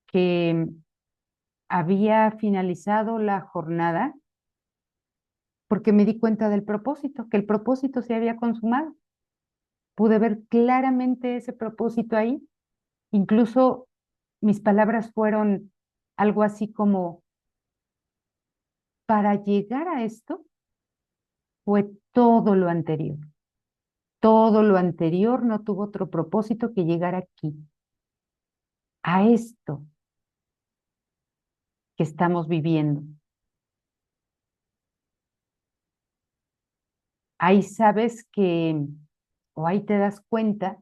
que había finalizado la jornada porque me di cuenta del propósito, que el propósito se había consumado. Pude ver claramente ese propósito ahí. Incluso mis palabras fueron algo así como, para llegar a esto fue todo lo anterior. Todo lo anterior no tuvo otro propósito que llegar aquí, a esto que estamos viviendo. Ahí sabes que, o ahí te das cuenta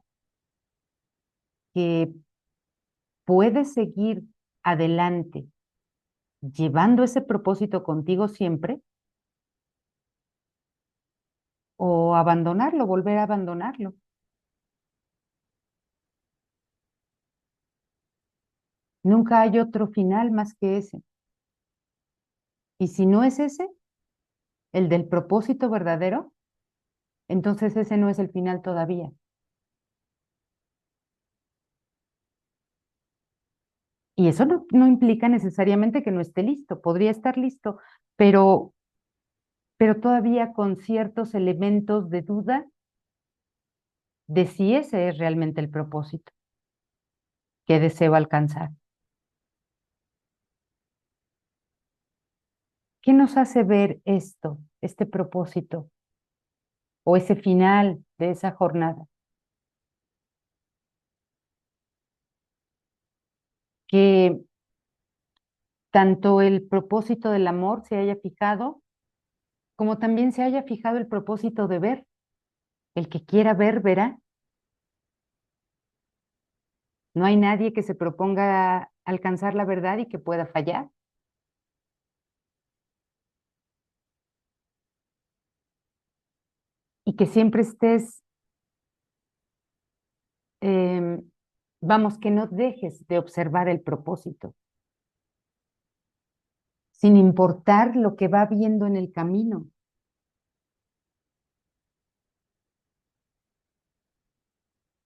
que puedes seguir adelante llevando ese propósito contigo siempre o abandonarlo, volver a abandonarlo. Nunca hay otro final más que ese. Y si no es ese, el del propósito verdadero, entonces ese no es el final todavía. Y eso no implica necesariamente que no esté listo, podría estar listo, pero, pero todavía con ciertos elementos de duda de si ese es realmente el propósito que deseo alcanzar. ¿Qué nos hace ver esto, este propósito o ese final de esa jornada? Que tanto el propósito del amor se haya fijado, como también se haya fijado el propósito de ver. El que quiera ver, verá. No hay nadie que se proponga alcanzar la verdad y que pueda fallar. Y que siempre estés, em, vamos, que no dejes de observar el propósito, sin importar lo que va viendo en el camino.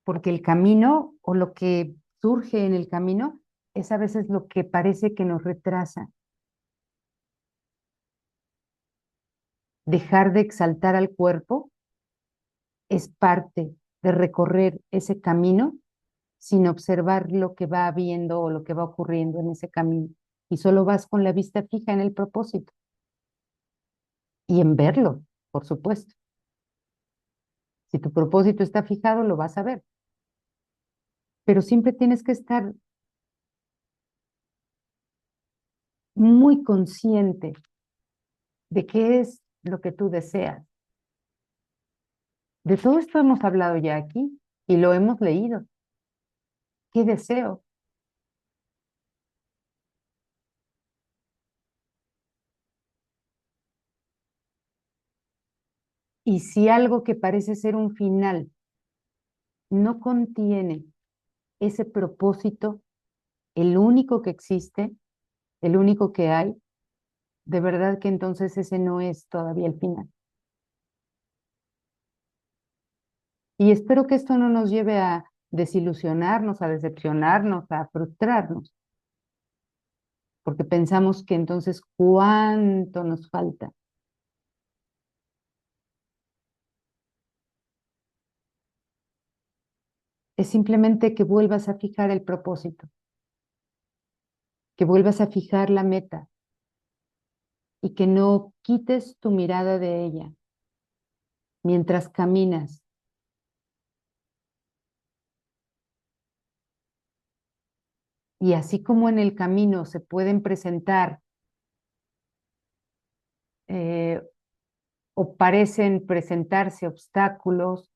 Porque el camino o lo que surge en el camino es a veces lo que parece que nos retrasa. Dejar de exaltar al cuerpo es parte de recorrer ese camino sin observar lo que va habiendo o lo que va ocurriendo en ese camino. Y solo vas con la vista fija en el propósito y en verlo, por supuesto. Si tu propósito está fijado, lo vas a ver. Pero siempre tienes que estar muy consciente de qué es lo que tú deseas. De todo esto hemos hablado ya aquí y lo hemos leído. ¿Qué deseo? Y si algo que parece ser un final no contiene ese propósito, el único que existe, el único que hay, de verdad que entonces ese no es todavía el final. Y espero que esto no nos lleve a desilusionarnos, a decepcionarnos, a frustrarnos, porque pensamos que entonces cuánto nos falta. Es simplemente que vuelvas a fijar el propósito, que vuelvas a fijar la meta y que no quites tu mirada de ella mientras caminas. Y así como en el camino se pueden presentar eh, o parecen presentarse obstáculos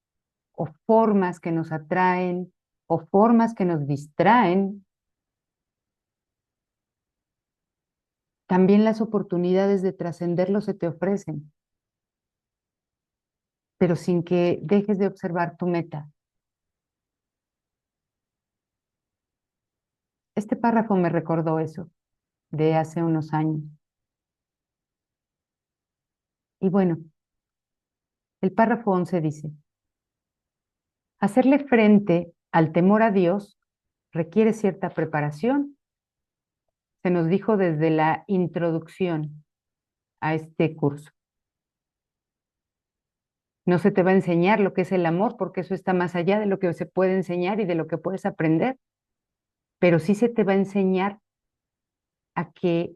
o formas que nos atraen o formas que nos distraen, también las oportunidades de trascenderlo se te ofrecen, pero sin que dejes de observar tu meta. Este párrafo me recordó eso de hace unos años. Y bueno, el párrafo 11 dice, hacerle frente al temor a Dios requiere cierta preparación. Se nos dijo desde la introducción a este curso. No se te va a enseñar lo que es el amor, porque eso está más allá de lo que se puede enseñar y de lo que puedes aprender, pero sí se te va a enseñar a que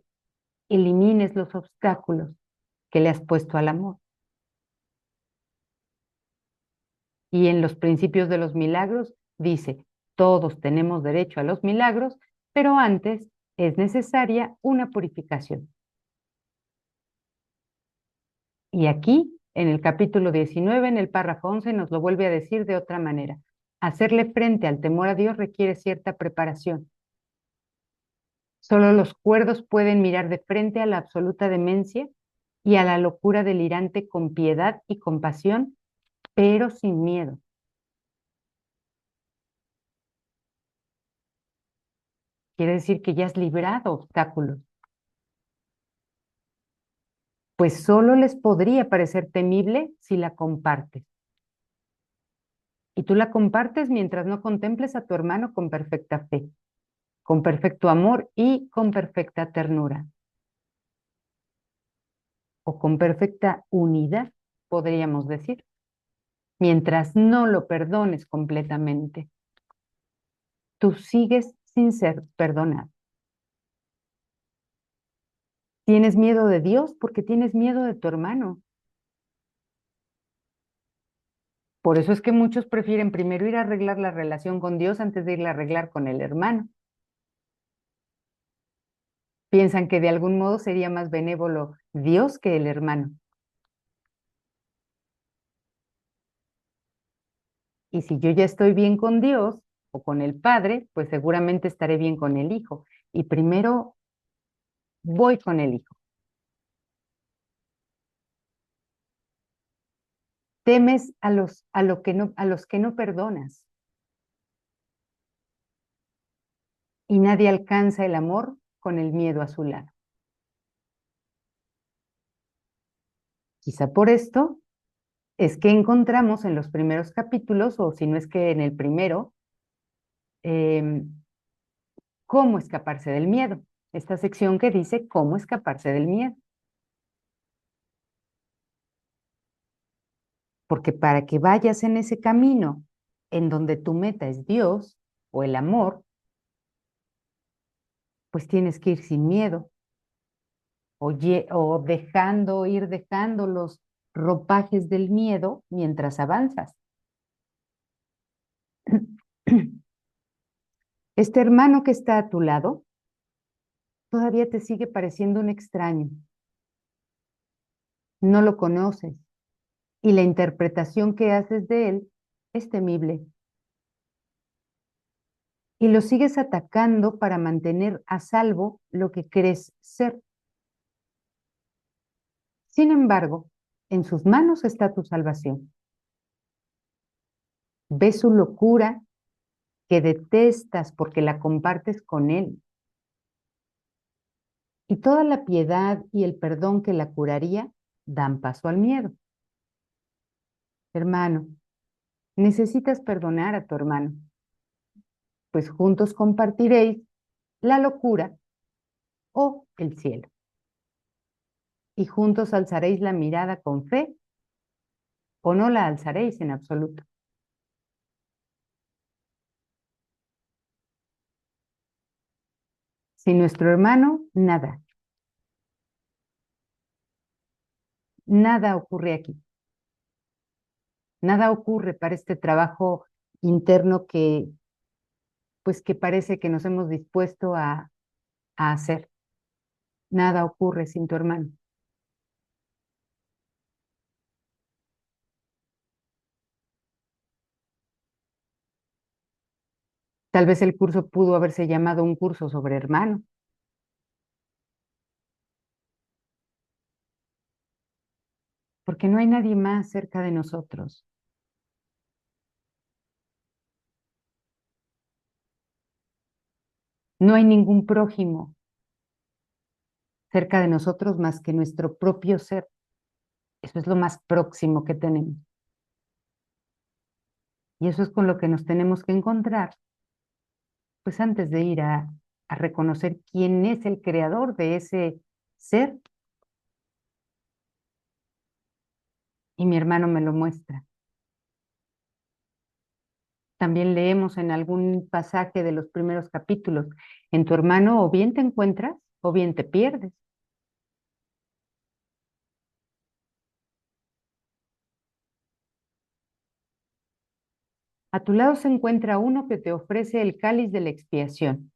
elimines los obstáculos que le has puesto al amor. Y en los principios de los milagros dice, todos tenemos derecho a los milagros, pero antes es necesaria una purificación. Y aquí, en el capítulo 19, en el párrafo 11, nos lo vuelve a decir de otra manera. Hacerle frente al temor a Dios requiere cierta preparación. Solo los cuerdos pueden mirar de frente a la absoluta demencia y a la locura delirante con piedad y compasión, pero sin miedo. Quiere decir que ya has librado obstáculos, pues solo les podría parecer temible si la compartes. Y tú la compartes mientras no contemples a tu hermano con perfecta fe, con perfecto amor y con perfecta ternura, o con perfecta unidad, podríamos decir, mientras no lo perdones completamente. Tú sigues sin ser perdonado. Tienes miedo de Dios porque tienes miedo de tu hermano. Por eso es que muchos prefieren primero ir a arreglar la relación con Dios antes de ir a arreglar con el hermano. Piensan que de algún modo sería más benévolo Dios que el hermano. Y si yo ya estoy bien con Dios o con el Padre, pues seguramente estaré bien con el Hijo. Y primero voy con el Hijo. Temes a los que no perdonas. Y nadie alcanza el amor con el miedo a su lado. Quizá por esto es que encontramos en los primeros capítulos, o si no es que en el primero, cómo escaparse del miedo. Esta sección que dice cómo escaparse del miedo. Porque para que vayas en ese camino en donde tu meta es Dios o el amor, pues tienes que ir sin miedo o ir dejando los ropajes del miedo mientras avanzas. Este hermano que está a tu lado todavía te sigue pareciendo un extraño. No lo conoces y la interpretación que haces de él es temible. Y lo sigues atacando para mantener a salvo lo que crees ser. Sin embargo, en sus manos está tu salvación. Ves su locura que detestas porque la compartes con él. Y toda la piedad y el perdón que la curaría dan paso al miedo. Hermano, necesitas perdonar a tu hermano, pues juntos compartiréis la locura o el cielo. Y juntos alzaréis la mirada con fe o no la alzaréis en absoluto. Sin nuestro hermano, nada. Nada ocurre aquí. Nada ocurre para este trabajo interno pues que parece que nos hemos dispuesto a hacer. Nada ocurre sin tu hermano. Tal vez el curso pudo haberse llamado un curso sobre hermano. Porque no hay nadie más cerca de nosotros. No hay ningún prójimo cerca de nosotros más que nuestro propio ser. Eso es lo más próximo que tenemos. Y eso es con lo que nos tenemos que encontrar, pues antes de ir a reconocer quién es el creador de ese ser. Y mi hermano me lo muestra. También leemos en algún pasaje de los primeros capítulos, en tu hermano o bien te encuentras o bien te pierdes. A tu lado se encuentra uno que te ofrece el cáliz de la expiación,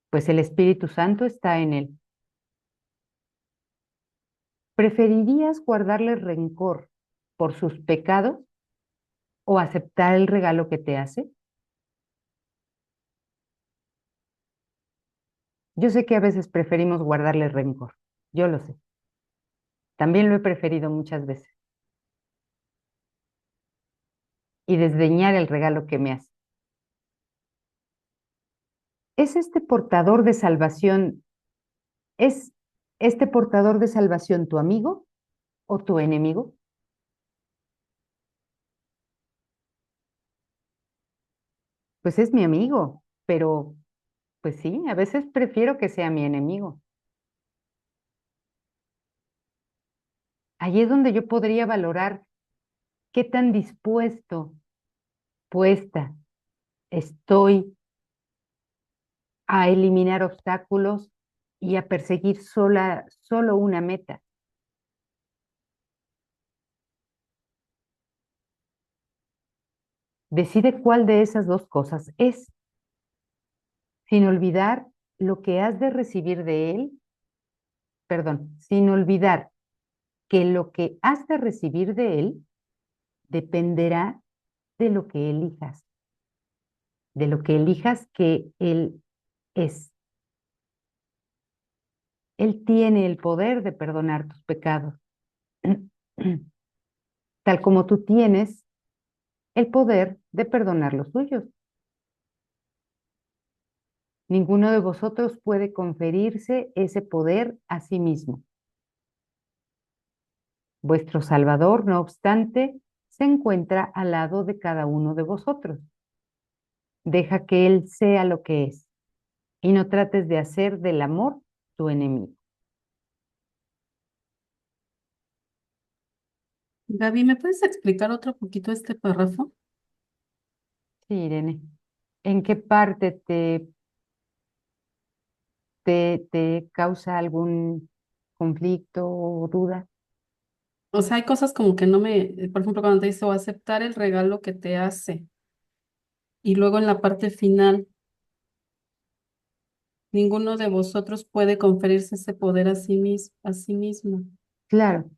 pues el Espíritu Santo está en él. ¿Preferirías guardarle rencor por sus pecados o aceptar el regalo que te hace? Yo sé que a veces preferimos guardarle rencor, yo lo sé. También lo he preferido muchas veces. Y desdeñar el regalo que me hace. ¿Es este portador de salvación, es este portador de salvación tu amigo o tu enemigo? Pues es mi amigo, pero pues sí, a veces prefiero que sea mi enemigo. Allí es donde yo podría valorar qué tan puesta estoy a eliminar obstáculos y a perseguir solo una meta. Decide cuál de esas dos cosas es, sin olvidar lo que has de recibir de él, perdón, sin olvidar que lo que has de recibir de él dependerá de lo que elijas, de lo que elijas que él es. Él tiene el poder de perdonar tus pecados, tal como tú tienes el poder de perdonar los suyos. Ninguno de vosotros puede conferirse ese poder a sí mismo. Vuestro Salvador, no obstante, se encuentra al lado de cada uno de vosotros. Deja que Él sea lo que es y no trates de hacer del amor tu enemigo.
Gaby, ¿me puedes explicar otro poquito este párrafo?
Sí, Irene. ¿En qué parte te causa algún conflicto o duda?
O sea, hay cosas como que no me, por ejemplo, cuando te dice o aceptar el regalo que te hace, y luego en la parte final, ninguno de vosotros puede conferirse ese poder a sí mismo.
Claro.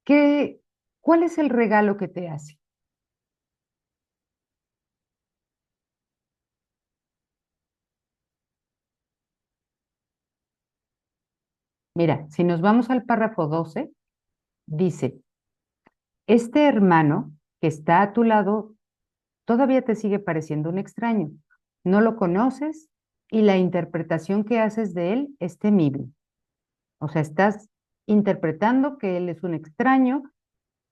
¿Qué, cuál es el regalo que te hace? Mira, si nos vamos al párrafo 12, dice, este hermano que está a tu lado todavía te sigue pareciendo un extraño. No lo conoces y la interpretación que haces de él es temible. O sea, estás interpretando que él es un extraño,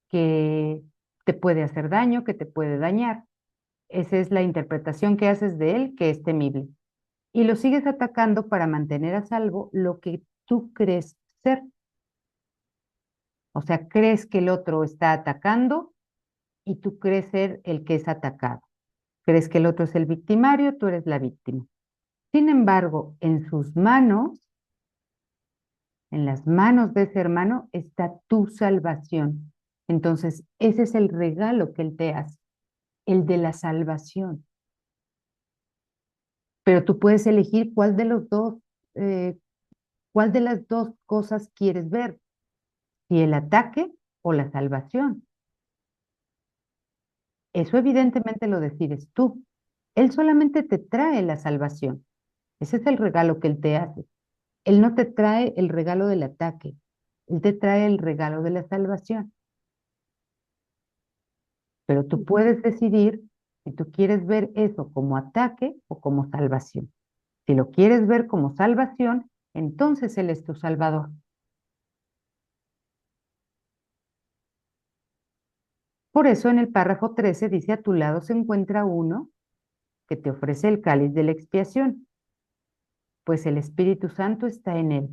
que te puede hacer daño, que te puede dañar. Esa es la interpretación que haces de él, que es temible. Y lo sigues atacando para mantener a salvo lo que tú crees ser. O sea, crees que el otro está atacando y tú crees ser el que es atacado. Crees que el otro es el victimario, tú eres la víctima. Sin embargo, en sus manos, en las manos de ese hermano, está tu salvación. Entonces, ese es el regalo que él te hace, el de la salvación. Pero tú puedes elegir cuál de los dos, eh, cuál de las dos cosas quieres ver, si el ataque o la salvación. Eso evidentemente lo decides tú. Él solamente te trae la salvación. Ese es el regalo que él te hace. Él no te trae el regalo del ataque. Él te trae el regalo de la salvación. Pero tú puedes decidir si tú quieres ver eso como ataque o como salvación. Si lo quieres ver como salvación, entonces Él es tu Salvador. Por eso en el párrafo 13 dice, a tu lado se encuentra uno que te ofrece el cáliz de la expiación, pues el Espíritu Santo está en él.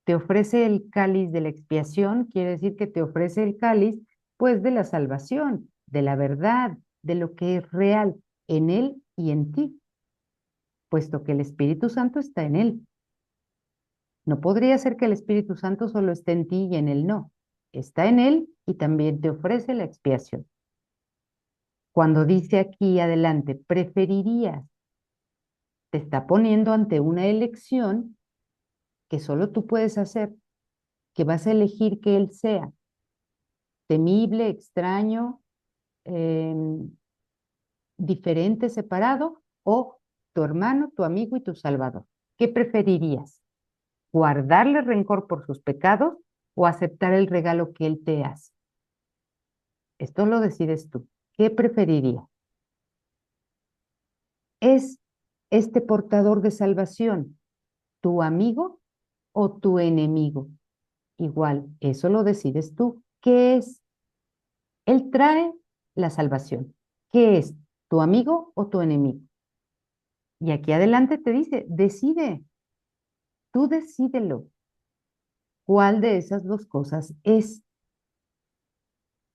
Te ofrece el cáliz de la expiación, quiere decir que te ofrece el cáliz, pues de la salvación, de la verdad, de lo que es real en él y en ti, puesto que el Espíritu Santo está en él. No podría ser que el Espíritu Santo solo esté en ti y en él no. Está en él y también te ofrece la expiación. Cuando dice aquí adelante, preferirías, te está poniendo ante una elección que solo tú puedes hacer, que vas a elegir que él sea temible, extraño, diferente, separado, o tu hermano, tu amigo y tu salvador. ¿Qué preferirías? ¿Guardarle rencor por sus pecados o aceptar el regalo que él te hace? Esto lo decides tú. ¿Qué preferirías? ¿Es este portador de salvación tu amigo o tu enemigo? Igual, eso lo decides tú. ¿Qué es? Él trae la salvación. ¿Qué es? ¿Tu amigo o tu enemigo? Y aquí adelante te dice, decide, tú decídelo. ¿Cuál de esas dos cosas es?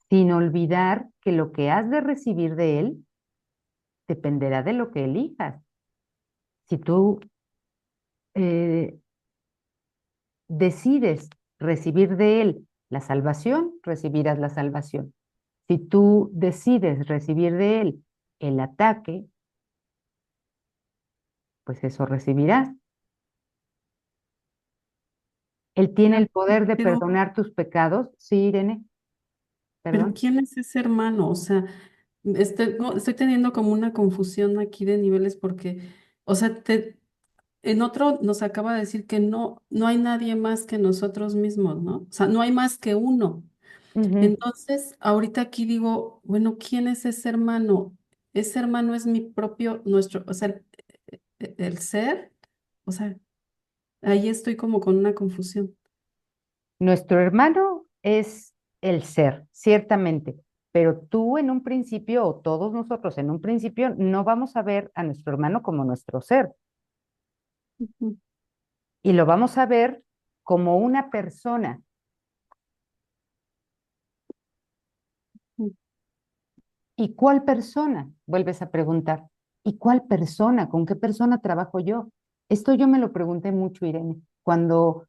Sin olvidar que lo que has de recibir de él dependerá de lo que elijas. Si tú eh, decides recibir de él la salvación, recibirás la salvación. Si tú decides recibir de él el ataque, pues eso recibirás. Él tiene el poder de
Pero,
perdonar tus pecados. Sí, Irene,
pero
perdón.
¿quién es ese hermano? O sea, no, estoy teniendo como una confusión aquí de niveles porque, o sea, en otro nos acaba de decir que no hay nadie más que nosotros mismos, ¿no? O sea, no hay más que uno.
Ujú.
Entonces, ahorita aquí digo, bueno, ¿quién es ese hermano? Ese hermano es mi propio, nuestro, o sea, el ser, o sea, ahí estoy como con una confusión.
Nuestro hermano es el ser, ciertamente, pero tú en un principio, o todos nosotros en un principio, no vamos a ver a nuestro hermano como nuestro ser,
Ujú.
y lo vamos a ver como una persona. ¿Y cuál persona? Vuelves a preguntar. ¿Y cuál persona? ¿Con qué persona trabajo yo? Esto yo me lo pregunté mucho, Irene, cuando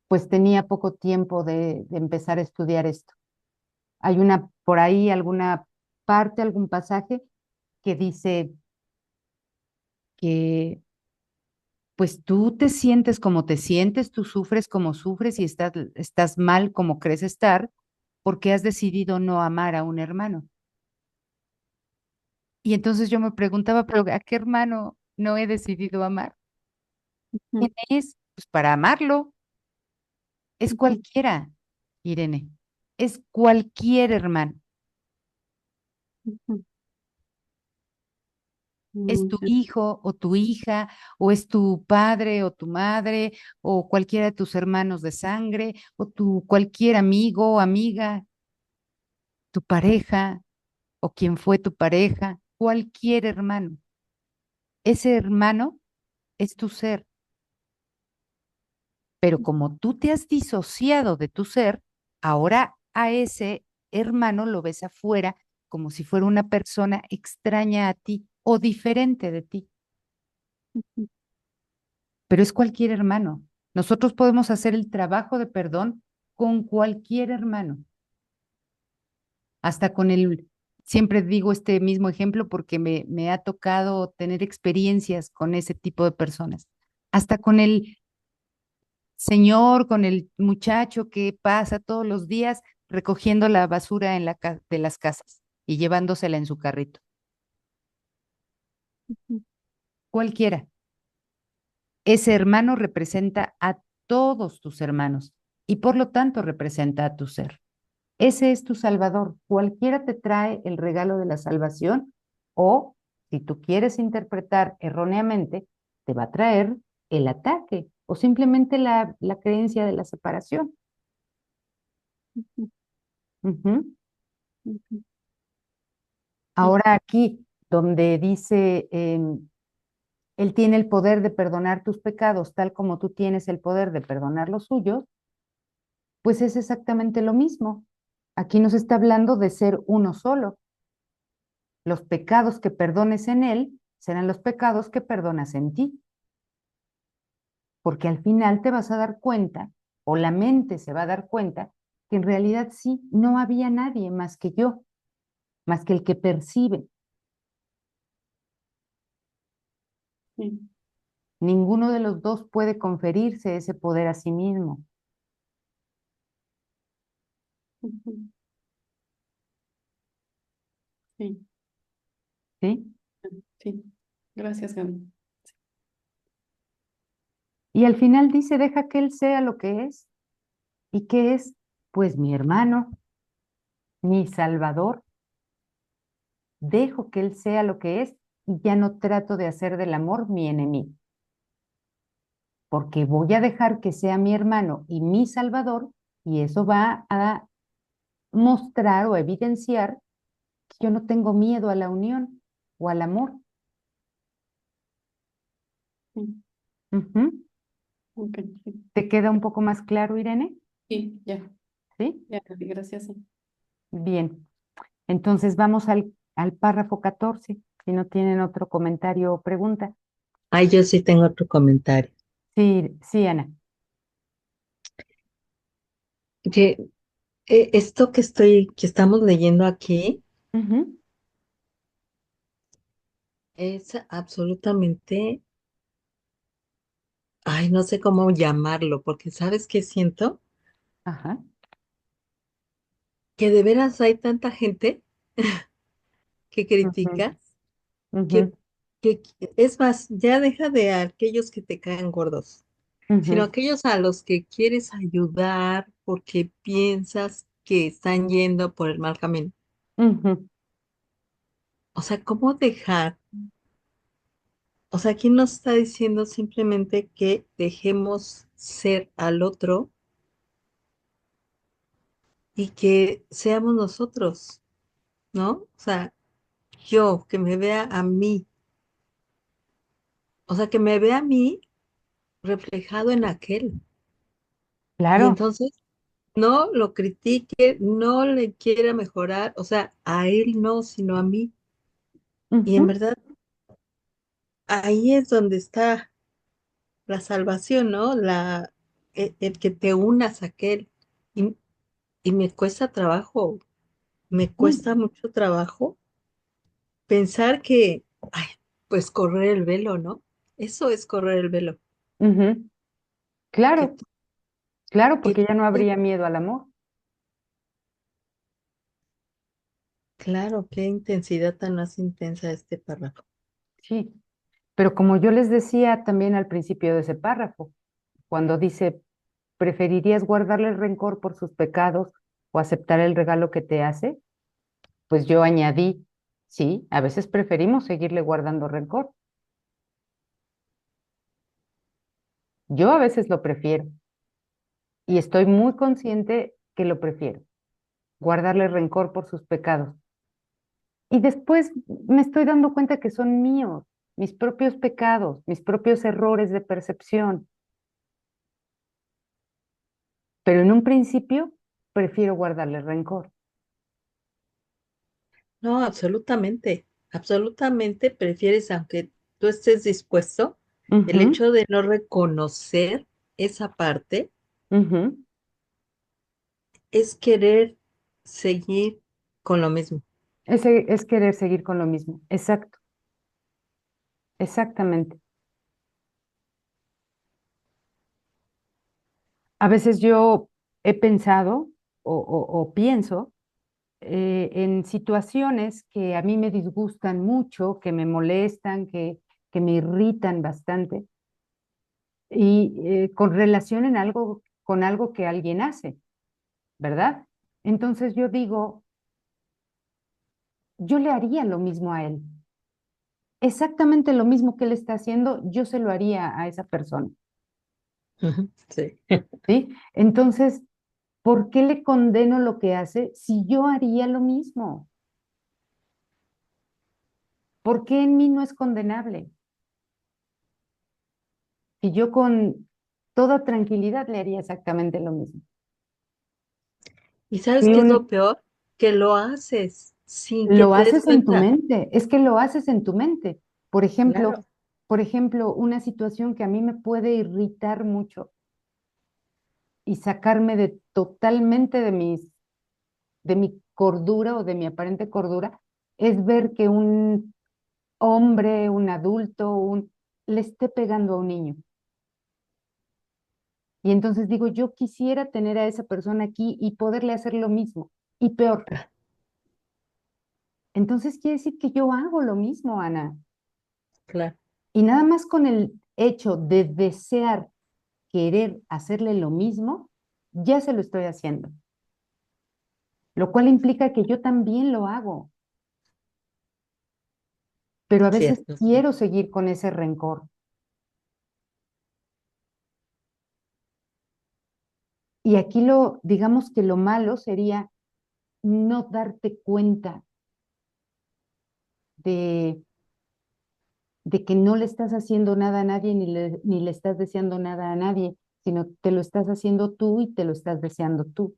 pues tenía poco tiempo de empezar a estudiar esto. Hay una, por ahí, alguna parte, algún pasaje que dice que pues tú te sientes como te sientes, tú sufres como sufres y estás mal como crees estar porque has decidido no amar a un hermano. Y entonces yo me preguntaba, pero ¿a qué hermano no he decidido amar? ¿Quién es? Pues para amarlo. Es cualquiera, Irene. Es cualquier hermano. Es tu hijo o tu hija, o es tu padre o tu madre, o cualquiera de tus hermanos de sangre, o tu cualquier amigo o amiga, tu pareja, o quien fue tu pareja, cualquier hermano. Ese hermano es tu ser, pero como tú te has disociado de tu ser, ahora a ese hermano lo ves afuera como si fuera una persona extraña a ti o diferente de ti, pero es cualquier hermano. Nosotros podemos hacer el trabajo de perdón con cualquier hermano, hasta con el, siempre digo este mismo ejemplo porque me ha tocado tener experiencias con ese tipo de personas, hasta con el señor, con el muchacho que pasa todos los días recogiendo la basura de las casas y llevándosela en su carrito. Cualquiera. Ese hermano representa a todos tus hermanos y por lo tanto representa a tu ser. Ese es tu salvador. Cualquiera te trae el regalo de la salvación o, si tú quieres interpretar erróneamente, te va a traer el ataque o simplemente la creencia de la separación. Ujú. Ahora aquí, donde dice, Él tiene el poder de perdonar tus pecados, tal como tú tienes el poder de perdonar los suyos, pues es exactamente lo mismo. Aquí nos está hablando de ser uno solo. Los pecados que perdones en Él serán los pecados que perdonas en ti, porque al final te vas a dar cuenta, o la mente se va a dar cuenta, que en realidad sí, no había nadie más que yo, más que el que percibe.
Sí.
Ninguno de los dos puede conferirse ese poder a sí mismo.
Ujú. Sí,
¿Sí?
sí. Gracias, Gaby.
Y al final dice, deja que Él sea lo que es. ¿Y qué es? Pues mi hermano, mi salvador. Dejo que Él sea lo que es y ya no trato de hacer del amor mi enemigo, porque voy a dejar que sea mi hermano y mi salvador y eso va a mostrar o evidenciar que yo no tengo miedo a la unión o al amor.
Sí,
Ujú.
ok, sí.
¿Te queda un poco más claro, Irene?
Sí, ya,
¿Sí?
ya, Gaby, gracias. Sí.
Bien. Entonces vamos al párrafo 14, si no tienen otro comentario o pregunta.
Ay, yo sí tengo otro comentario.
Sí, sí, Ana.
Que esto que estamos leyendo aquí
Ujú.
es absolutamente, ay, no sé cómo llamarlo, porque ¿sabes qué siento?
Ajá.
Que de veras hay tanta gente que
Ujú,
critica,
ujú,
que, que es más, ya deja de aquellos que te caen gordos, sino
ujú,
aquellos a los que quieres ayudar porque piensas que están yendo por el mal camino.
ujú.
O sea, ¿cómo dejar? O sea, aquí nos está diciendo simplemente que dejemos ser al otro y que seamos nosotros, ¿no? O sea, yo, que me vea a mí, o sea, que me vea a mí reflejado en aquel. Y
Claro.
entonces no lo critique, no le quiera mejorar, o sea, a él no, sino a mí. Y en
Ujú,
verdad, ahí es donde está la salvación, ¿no? El que te unas a aquel. Y, y me cuesta trabajo, me
sí,
cuesta mucho trabajo pensar que, ay, pues correr el velo, ¿no? Eso es correr el velo.
ujú.
Que,
Claro, claro,
que
porque ya no
tienes-
habría miedo al amor.
claro, qué intensidad tan más intensa este párrafo.
Sí, pero como yo les decía también al principio de ese párrafo, cuando dice, ¿preferirías guardarle el rencor por sus pecados o aceptar el regalo que te hace? Pues yo añadí, sí, a veces preferimos seguirle guardando rencor. Yo a veces lo prefiero y estoy muy consciente que lo prefiero, guardarle rencor por sus pecados. Y después me estoy dando cuenta que son míos, mis propios pecados, mis propios errores de percepción. Pero en un principio prefiero guardarle rencor.
No, absolutamente, absolutamente prefieres, aunque tú estés dispuesto, el
Ujú,
hecho de no reconocer esa parte
ujú.
es querer seguir con lo mismo.
Ese es querer seguir con lo mismo. Exacto, exactamente. A veces yo he pensado o pienso en situaciones que a mí me disgustan mucho, que me molestan, que me irritan bastante y con relación en algo, con algo que alguien hace, ¿verdad? Entonces yo digo, yo le haría lo mismo a él. Exactamente lo mismo que él está haciendo, yo se lo haría a esa persona,
Ujú, sí,
¿sí? Entonces, ¿por qué le condeno lo que hace si yo haría lo mismo? ¿Por qué en mí no es condenable? Si yo con toda tranquilidad le haría exactamente lo mismo.
y ¿sabes
Y
qué es
un,
lo peor? Que lo haces sin que
lo
te des
haces en tu
cuenta.
mente, es que lo haces en tu mente. Por ejemplo,
Claro,
por ejemplo, una situación que a mí me puede irritar mucho y sacarme de totalmente de mi cordura o de mi aparente cordura, es ver que un hombre, un adulto, le esté pegando a un niño. Y entonces digo, yo quisiera tener a esa persona aquí y poderle hacer lo mismo y peor. Entonces quiere decir que yo hago lo mismo, Ana.
claro,
Y nada más con el hecho de desear querer hacerle lo mismo, ya se lo estoy haciendo. Lo cual implica que yo también lo hago, pero a veces
cierto, sí.
quiero seguir con ese rencor. Y aquí digamos que lo malo sería no darte cuenta de, de que no le estás haciendo nada a nadie ni le estás deseando nada a nadie, sino te lo estás haciendo tú y te lo estás deseando tú.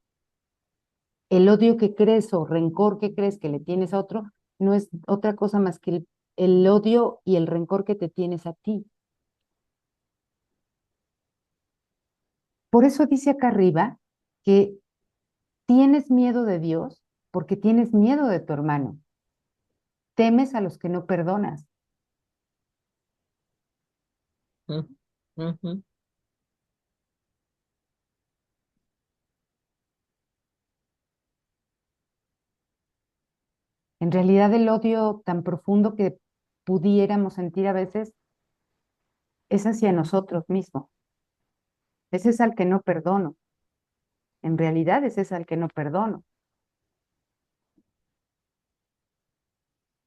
El odio que crees o rencor que crees que le tienes a otro no es otra cosa más que el odio y el rencor que te tienes a ti. Por eso dice acá arriba que tienes miedo de Dios porque tienes miedo de tu hermano. Temes a los que no perdonas.
Ujú, ujú.
En realidad el odio tan profundo que pudiéramos sentir a veces es hacia nosotros mismos. Ese es al que no perdono. En realidad ese es al que no perdono.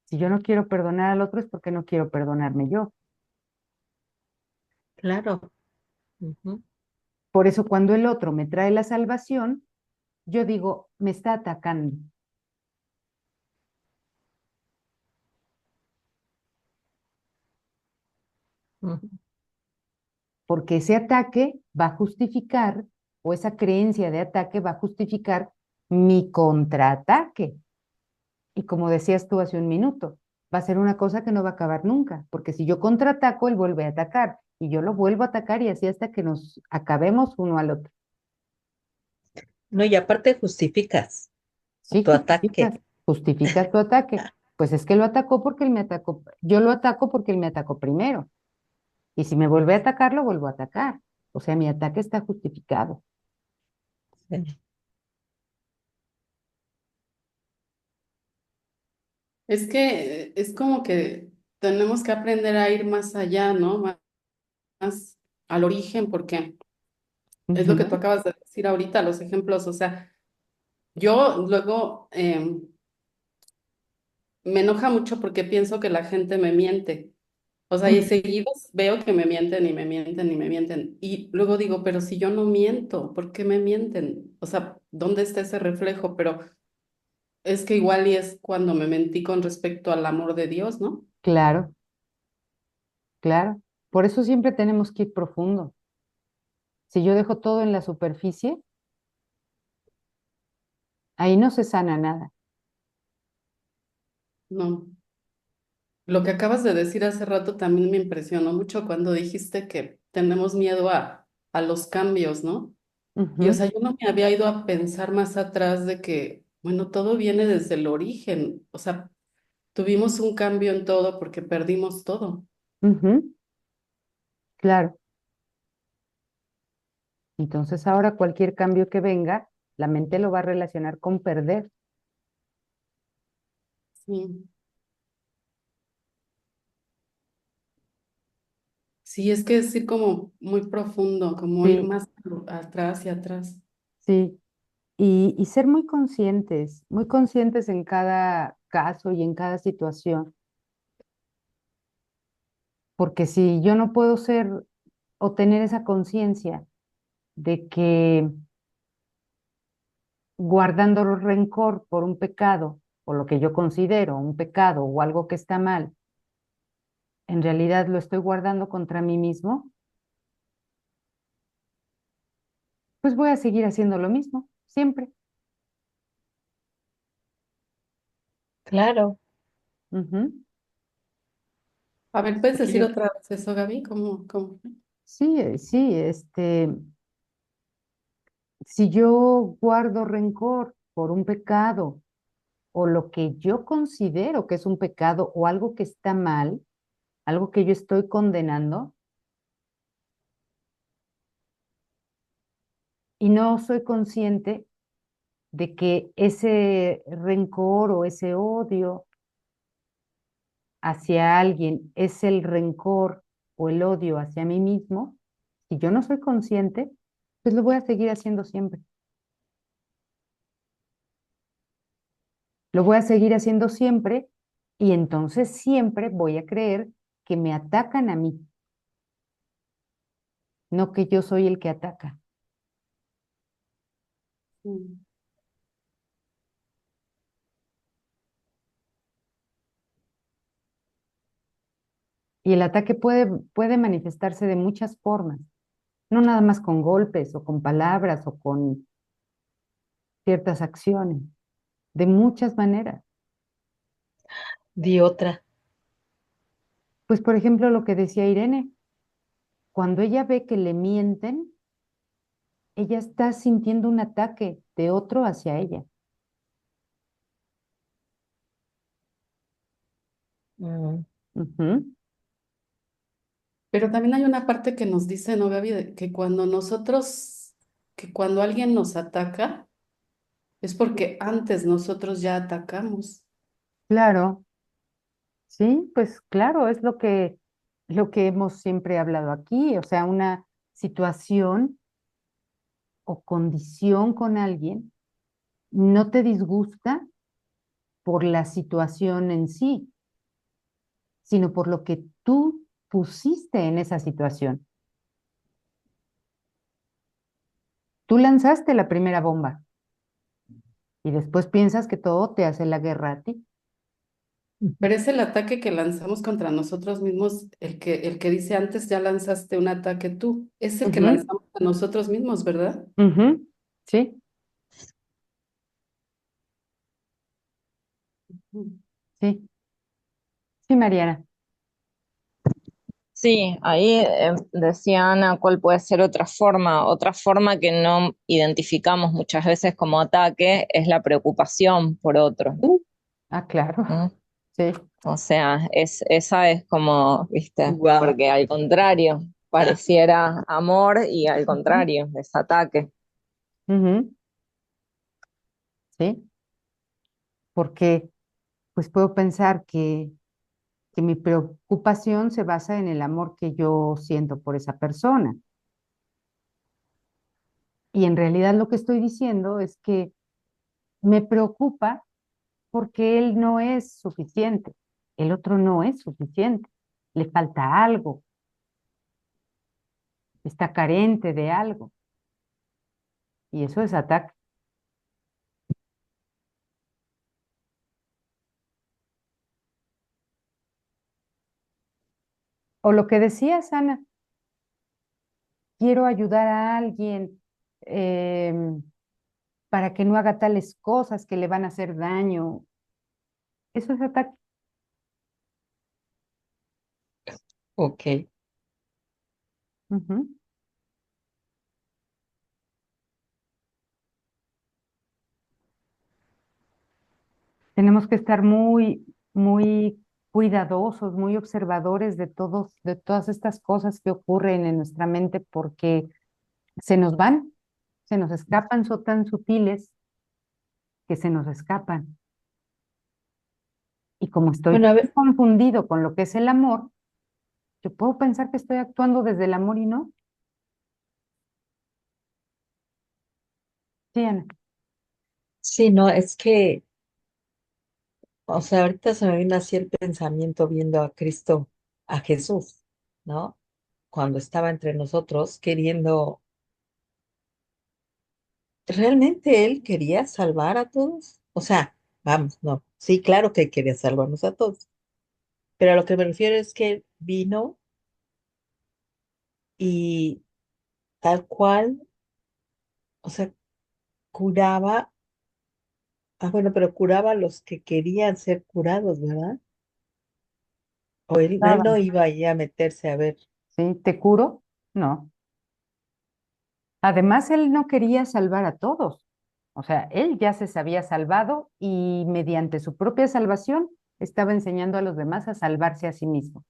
Si yo no quiero perdonar al otro es porque no quiero perdonarme yo.
Claro. Ujú,
Por eso cuando el otro me trae la salvación, yo digo, me está atacando,
ujú.
porque ese ataque va a justificar o esa creencia de ataque va a justificar mi contraataque. Y como decías tú hace un minuto, va a ser una cosa que no va a acabar nunca, porque si yo contraataco, él vuelve a atacar y yo lo vuelvo a atacar y así hasta que nos acabemos uno al otro.
No, y aparte justificas
Sí,
tu ataque.
justificas tu ataque. Pues es que lo atacó porque él me atacó. Yo lo ataco porque él me atacó primero. Y si me vuelve a atacar, lo vuelvo a atacar. O sea, mi ataque está justificado.
Sí.
Es que es como que tenemos que aprender a ir más allá, ¿no? Más al origen, porque es lo que tú
Ujú.
acabas de decir ahorita, los ejemplos. O sea, yo luego me enoja mucho porque pienso que la gente me miente. O sea, y
Ujú.
seguidos veo que me mienten y me mienten y me mienten. Y luego digo, pero si yo no miento, ¿por qué me mienten? O sea, ¿dónde está ese reflejo? Pero es que igual y es cuando me mentí con respecto al amor de Dios, ¿no?
Claro, claro. Por eso siempre tenemos que ir profundo. Si yo dejo todo en la superficie, ahí no se sana nada.
No. Lo que acabas de decir hace rato también me impresionó mucho cuando dijiste que tenemos miedo a los cambios, ¿no? Y o
Ujú,
sea, yo no me había ido a pensar más atrás de que, bueno, todo viene desde el origen. O sea, tuvimos un cambio en todo porque perdimos todo.
ujú, claro. Entonces ahora cualquier cambio que venga, la mente lo va a relacionar con perder.
Sí. Sí, es que es ir como muy profundo, como ir
Sí,
más atrás y atrás.
sí. Y ser muy conscientes en cada caso y en cada situación. Porque si yo no puedo ser o tener esa conciencia de que guardando rencor por un pecado, o lo que yo considero un pecado o algo que está mal, en realidad lo estoy guardando contra mí mismo, pues voy a seguir haciendo lo mismo, siempre.
Claro.
Ujú. A ver, ¿puedes
Porque
decir
yo,
otra vez eso, Gaby? ¿Cómo fue?
sí, sí, si yo guardo rencor por un pecado o lo que yo considero que es un pecado o algo que está mal, algo que yo estoy condenando y no soy consciente de que ese rencor o ese odio hacia alguien es el rencor o el odio hacia mí mismo, si yo no soy consciente, pues lo voy a seguir haciendo siempre. Lo voy a seguir haciendo siempre y entonces siempre voy a creer que me atacan a mí, no que yo soy el que ataca.
Mm.
Y el ataque puede manifestarse de muchas formas, no nada más con golpes o con palabras o con ciertas acciones, de muchas maneras.
Di otra.
Pues por ejemplo lo que decía Irene, cuando ella ve que le mienten, ella está sintiendo un ataque de otro hacia ella.
Mm.
Ujú,
Pero también hay una parte que nos dice, ¿no, Gaby? Que cuando alguien nos ataca, es porque antes nosotros ya atacamos.
claro, sí, pues claro, es lo que hemos siempre hablado aquí, o sea, una situación o condición con alguien no te disgusta por la situación en sí, sino por lo que tú pusiste en esa situación. Tú lanzaste la primera bomba y después piensas que todo te hace la guerra a ti.
Pero es el ataque que lanzamos contra nosotros mismos, el que dice antes ya lanzaste un ataque tú, es el que
Ujú,
lanzamos a nosotros mismos, ¿verdad?
Ujú, sí, sí, sí, Mariana.
Sí, ahí decía Ana, ¿cuál puede ser otra forma? Otra forma que no identificamos muchas veces como ataque es la preocupación por otro,
Ah, claro,
¿no?
sí.
O sea, esa es como, ¿viste?
Guau.
Porque al contrario, pareciera amor y al
Ujú,
contrario, es ataque.
ujú, sí, porque pues puedo pensar que mi preocupación se basa en el amor que yo siento por esa persona. Y en realidad lo que estoy diciendo es que me preocupa porque él no es suficiente, el otro no es suficiente, le falta algo, está carente de algo, y eso es ataque. O lo que decías, Ana, quiero ayudar a alguien em, para que no haga tales cosas que le van a hacer daño. Eso es ataque.
Ok.
Ujú. Tenemos que estar muy, muy cuidadosos, muy observadores de de todas estas cosas que ocurren en nuestra mente porque se nos van, se nos escapan, son tan sutiles que se nos escapan. Y como estoy
Bueno, a
tan
ver,
confundido con lo que es el amor, yo puedo pensar que estoy actuando desde el amor y no. Sí, Ana.
sí, no, es que, o sea, ahorita se me vino así el pensamiento viendo a Cristo, a Jesús, ¿no? Cuando estaba entre nosotros queriendo, ¿realmente él quería salvar a todos? O sea, vamos, no, sí, claro que quería salvarnos a todos, pero a lo que me refiero es que vino y tal cual, o sea, curaba, bueno, pero curaba a los que querían ser curados, ¿verdad? O él
Nada.
no iba ahí a meterse a ver.
¿Sí? ¿Te curo? No. Además, él no quería salvar a todos. O sea, él ya se había salvado y mediante su propia salvación estaba enseñando a los demás a salvarse a sí mismo.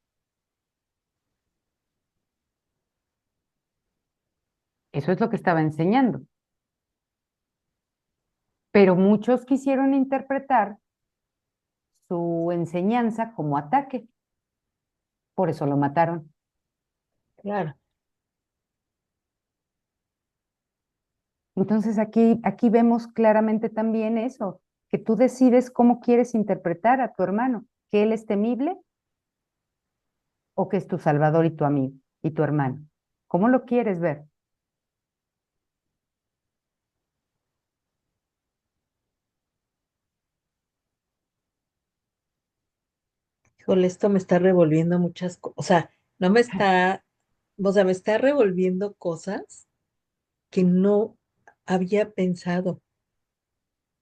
Eso es lo que estaba enseñando. Pero muchos quisieron interpretar su enseñanza como ataque, por eso lo mataron.
Claro.
Entonces aquí vemos claramente también eso, que tú decides cómo quieres interpretar a tu hermano, que él es temible o que es tu salvador y tu amigo y tu hermano. ¿Cómo lo quieres ver?
Híjole, esto me está revolviendo muchas cosas. O sea, no me está, o sea, me está revolviendo cosas que no había pensado.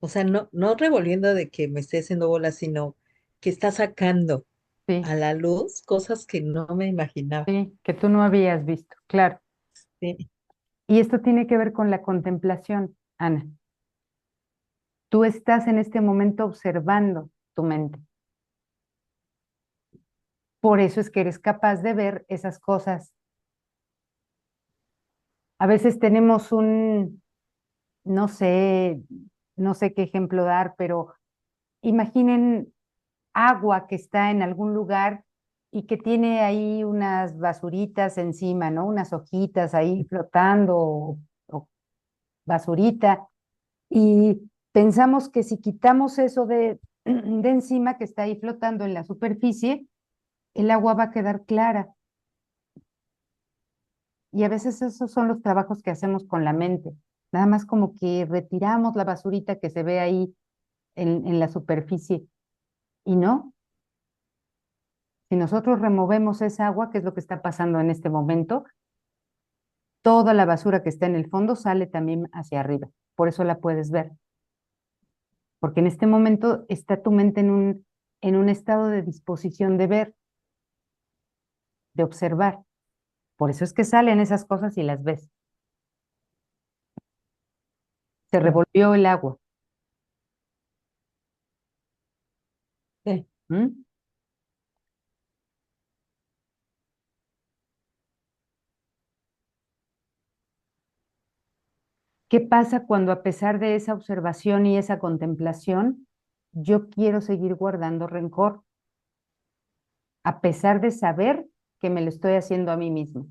O sea, no revolviendo de que me esté haciendo bola, sino que está sacando
Sí,
a la luz cosas que no me imaginaba.
sí, que tú no habías visto, claro.
Sí,
Y esto tiene que ver con la contemplación, Ana. Tú estás en este momento observando tu mente. Por eso es que eres capaz de ver esas cosas. A veces tenemos no sé, no sé qué ejemplo dar, pero imaginen agua que está en algún lugar y que tiene ahí unas basuritas encima, ¿no? Unas hojitas ahí flotando o basurita. Y pensamos que si quitamos eso de encima que está ahí flotando en la superficie, el agua va a quedar clara. Y a veces esos son los trabajos que hacemos con la mente. Nada más como que retiramos la basurita que se ve ahí en la superficie. Y no, si nosotros removemos esa agua, que es lo que está pasando en este momento, toda la basura que está en el fondo sale también hacia arriba. Por eso la puedes ver. Porque en este momento está tu mente en un estado de disposición de ver, de observar. Por eso es que salen esas cosas y las ves. Se revolvió el agua.
Sí.
¿Mm? ¿Qué pasa cuando a pesar de esa observación y esa contemplación, yo quiero seguir guardando rencor, a pesar de saber que me lo estoy haciendo a mí mismo?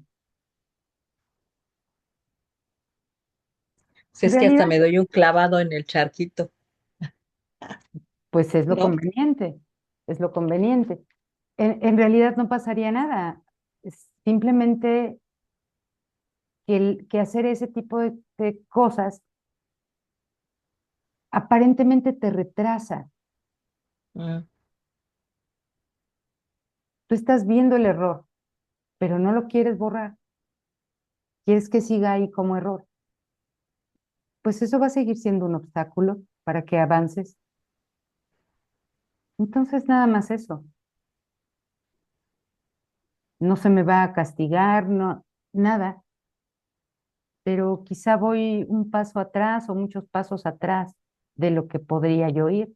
Si
En
es que hasta
realidad,
me doy un clavado en el charquito,
pues es lo
¿no?
conveniente, es lo conveniente. En realidad no pasaría nada, es simplemente que hacer ese tipo de cosas aparentemente te retrasa.
Mm.
Tú estás viendo el error, pero no lo quieres borrar, quieres que siga ahí como error. Pues eso va a seguir siendo un obstáculo para que avances. Entonces, nada más eso. No se me va a castigar, no, nada, pero quizá voy un paso atrás o muchos pasos atrás de lo que podría yo ir.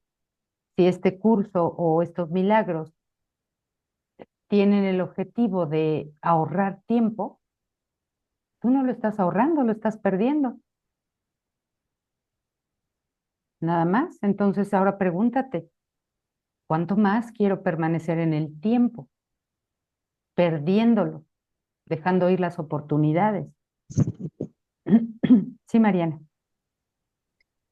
Si este curso o estos milagros tienen el objetivo de ahorrar tiempo, tú no lo estás ahorrando, lo estás perdiendo. Nada más. Entonces ahora pregúntate, ¿cuánto más quiero permanecer en el tiempo, perdiéndolo, dejando ir las oportunidades? Sí, Mariana.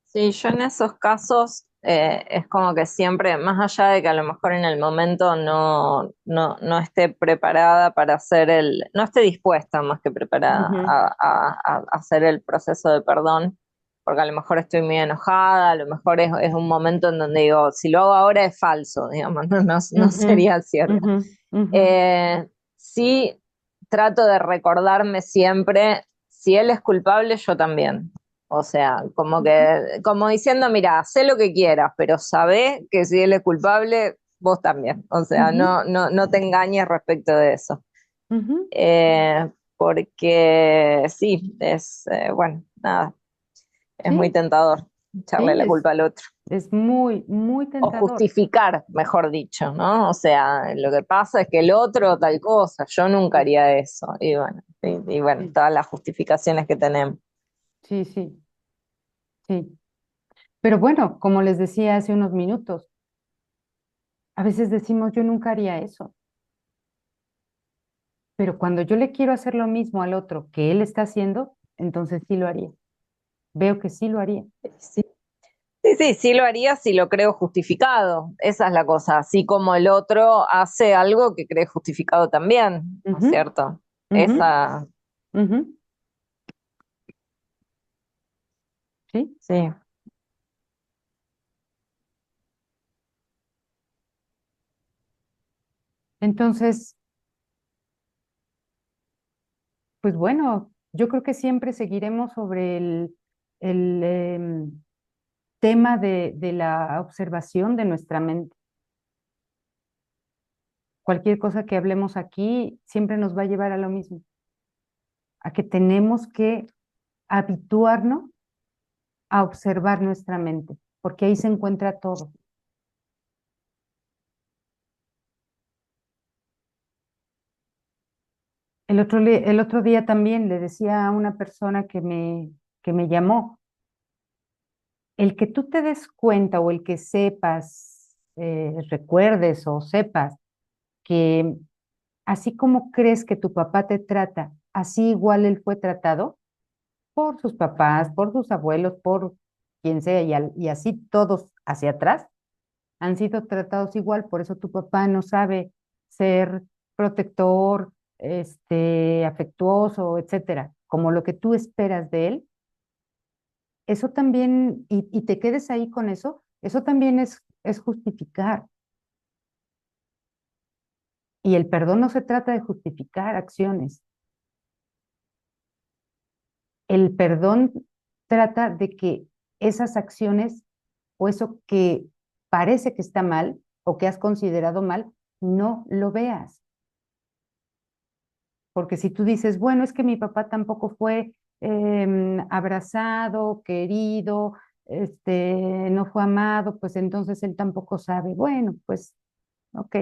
Sí, yo en esos casos es como que siempre, más allá de que a lo mejor en el momento no esté preparada para hacer no esté dispuesta más que preparada
Ujú,
a hacer el proceso de perdón, porque a lo mejor estoy muy enojada, a lo mejor es un momento en donde digo, si lo hago ahora es falso, digamos, no
ujú,
sería cierto.
ujú, ujú,
Sí, trato de recordarme siempre, si él es culpable, yo también. O sea, como
ujú,
que, como diciendo, mira, sé lo que quieras, pero sabé que si él es culpable, vos también. O sea,
ujú,
no te engañes respecto de eso.
ujú.
Porque sí, bueno, nada, es muy
Sí,
tentador echarle
sí,
la culpa al otro.
es muy, muy
O
tentador.
justificar, mejor dicho, ¿no? O sea, lo que pasa es que el otro tal cosa, yo nunca haría eso. Y bueno,
Sí,
todas las justificaciones que tenemos.
sí, sí, sí. Pero bueno, como les decía hace unos minutos, a veces decimos, yo nunca haría eso, pero cuando yo le quiero hacer lo mismo al otro que él está haciendo, entonces sí lo haría. Veo que sí lo haría.
Sí. Sí, lo haría si lo creo justificado. Esa es la cosa. Así como el otro hace algo que cree justificado también, ¿no es
Ujú,
cierto?
ujú,
Esa,
ujú. Sí.
sí.
Entonces, pues bueno, yo creo que siempre seguiremos sobre el tema de la observación de nuestra mente. Cualquier cosa que hablemos aquí siempre nos va a llevar a lo mismo, a que tenemos que habituarnos a observar nuestra mente, porque ahí se encuentra todo. El otro día también le decía a una persona que me llamó, el que tú te des cuenta o el que sepas, recuerdes o sepas que así como crees que tu papá te trata, así igual él fue tratado por sus papás, por sus abuelos, por quien sea, y así todos hacia atrás han sido tratados igual, por eso tu papá no sabe ser protector, afectuoso, etcétera, como lo que tú esperas de él. Eso también, y te quedes ahí con eso también es justificar. Y el perdón no se trata de justificar acciones, El perdón trata de que esas acciones o eso que parece que está mal o que has considerado mal, no lo veas. Porque si tú dices, bueno, es que mi papá tampoco fue abrazado, querido, no fue amado, pues entonces él tampoco sabe. Bueno, pues, ok.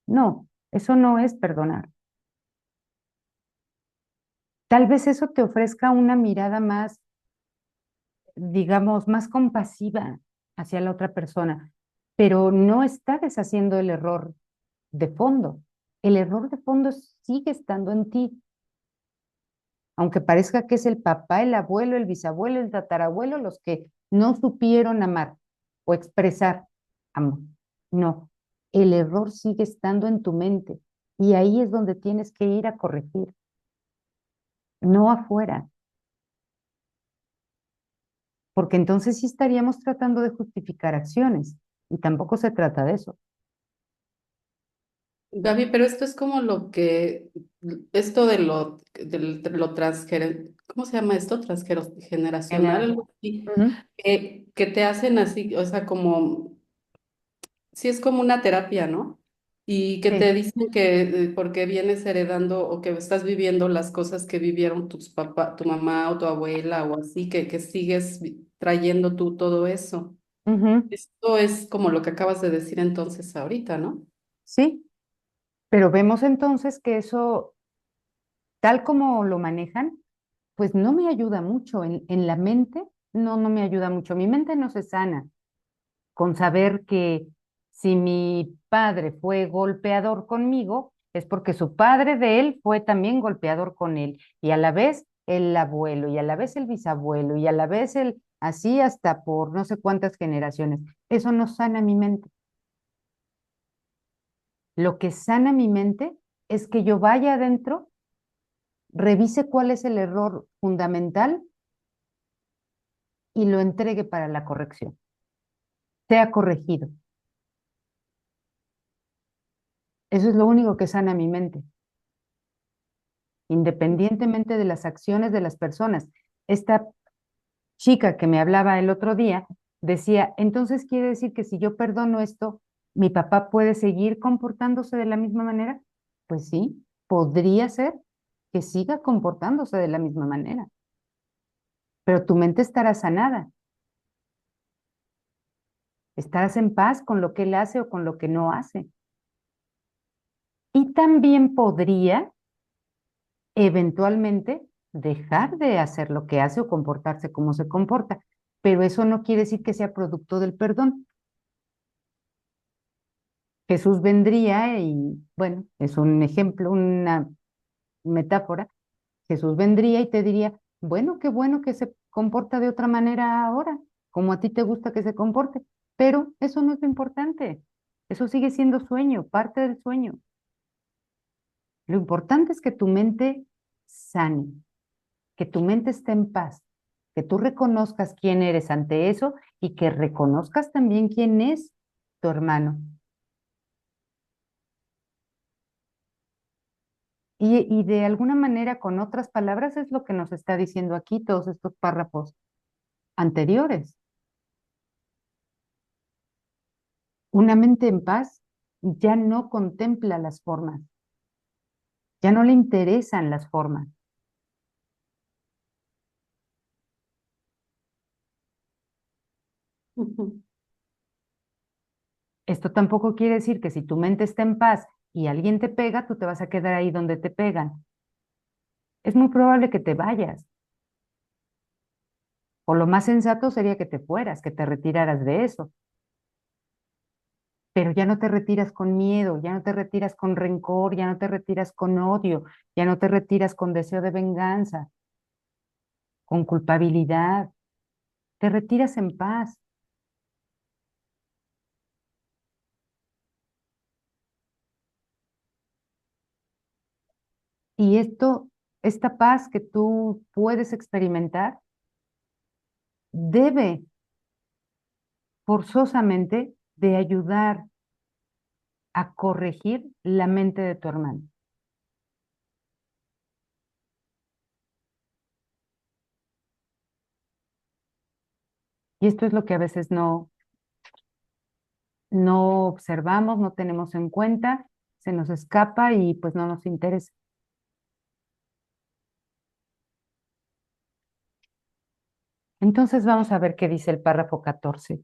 No, eso no es perdonar. Tal vez eso te ofrezca una mirada más, digamos, más compasiva hacia la otra persona, pero no está deshaciendo el error de fondo. El error de fondo sigue estando en ti, aunque parezca que es el papá, el abuelo, el bisabuelo, el tatarabuelo los que no supieron amar o expresar amor. No, el error sigue estando en tu mente y ahí es donde tienes que ir a corregir, no afuera, porque entonces sí estaríamos tratando de justificar acciones y tampoco se trata de eso.
Gaby, pero esto es como esto de lo ¿cómo se llama esto? Transgeneracional,
Generación.
algo así,
Ujú.
que te hacen así, o sea, como, sí es como una terapia, ¿no? Y que te
Sí.
dicen que porque vienes heredando o que estás viviendo las cosas que vivieron tus papás, tu mamá o tu abuela o así, que sigues trayendo tú todo eso.
Ujú.
Esto es como lo que acabas de decir entonces ahorita, ¿no?
Sí, pero vemos entonces que eso, tal como lo manejan, pues no me ayuda mucho en la mente, no me ayuda mucho. Mi mente no se sana con saber que si mi padre fue golpeador conmigo, es porque su padre de él fue también golpeador con él, y a la vez el abuelo, y a la vez el bisabuelo, y a la vez así hasta por no sé cuántas generaciones. Eso no sana mi mente. Lo que sana mi mente es que yo vaya adentro, revise cuál es el error fundamental y lo entregue para la corrección, sea corregido. Eso es lo único que sana mi mente, independientemente de las acciones de las personas. Esta chica que me hablaba el otro día decía, entonces quiere decir que si yo perdono esto, ¿mi papá puede seguir comportándose de la misma manera? Pues sí, podría ser que siga comportándose de la misma manera, pero tu mente estará sanada, estarás en paz con lo que él hace o con lo que no hace. Y también podría eventualmente dejar de hacer lo que hace o comportarse como se comporta, pero eso no quiere decir que sea producto del perdón. Jesús vendría y, bueno, es un ejemplo, una metáfora. Jesús vendría y te diría, qué bueno que se comporta de otra manera ahora, como a ti te gusta que se comporte, pero eso no es lo importante. Eso sigue siendo sueño, parte del sueño. Lo importante es que tu mente sane, que tu mente esté en paz, que tú reconozcas quién eres ante eso y que reconozcas también quién es tu hermano. Y de alguna manera, con otras palabras, es lo que nos está diciendo aquí todos estos párrafos anteriores. Una mente en paz ya no contempla las formas, ya no le interesan las formas.
Ujú.
Esto tampoco quiere decir que si tu mente está en paz y alguien te pega, tú te vas a quedar ahí donde te pegan. Es muy probable que te vayas. O lo más sensato sería que te fueras, que te retiraras de eso. Pero ya no te retiras con miedo, ya no te retiras con rencor, ya no te retiras con odio, ya no te retiras con deseo de venganza, con culpabilidad. Te retiras en paz. Y esta paz que tú puedes experimentar, debe forzosamente de ayudar a corregir la mente de tu hermano. Y esto es lo que a veces no observamos, no tenemos en cuenta, se nos escapa y pues no nos interesa. Entonces vamos a ver qué dice el párrafo 14.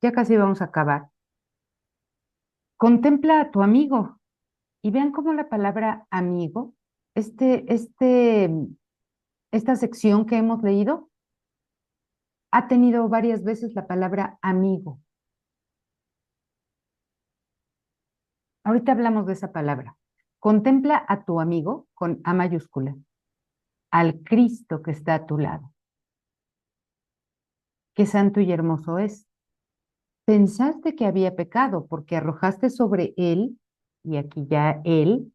Ya casi vamos a acabar. Contempla a tu amigo y vean cómo la palabra amigo, esta sección que hemos leído, ha tenido varias veces la palabra amigo. Ahorita hablamos de esa palabra. Contempla a tu amigo con A mayúscula, al Cristo que está a tu lado. Qué santo y hermoso es. Pensaste que había pecado porque arrojaste sobre él, y aquí ya él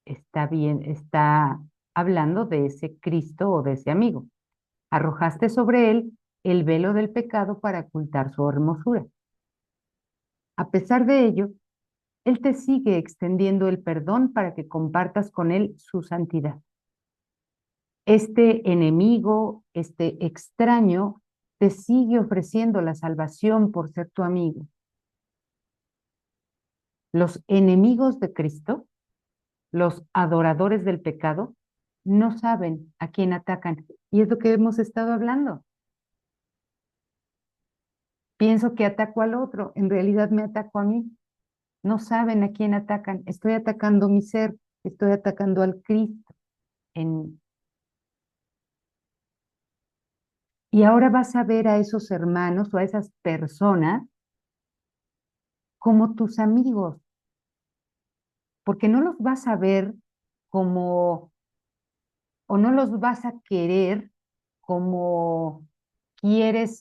está bien, está hablando de ese Cristo o de ese amigo. Arrojaste sobre él el velo del pecado para ocultar su hermosura. A pesar de ello, él te sigue extendiendo el perdón para que compartas con él su santidad. Este enemigo, este extraño, te sigue ofreciendo la salvación por ser tu amigo. Los enemigos de Cristo, los adoradores del pecado, no saben a quién atacan. Y es lo que hemos estado hablando. Pienso que ataco al otro, en realidad me ataco a mí. No saben a quién atacan. Estoy atacando mi ser, estoy atacando al Cristo. Y ahora vas a ver a esos hermanos o a esas personas como tus amigos, porque no los vas a ver como, o no los vas a querer como quieres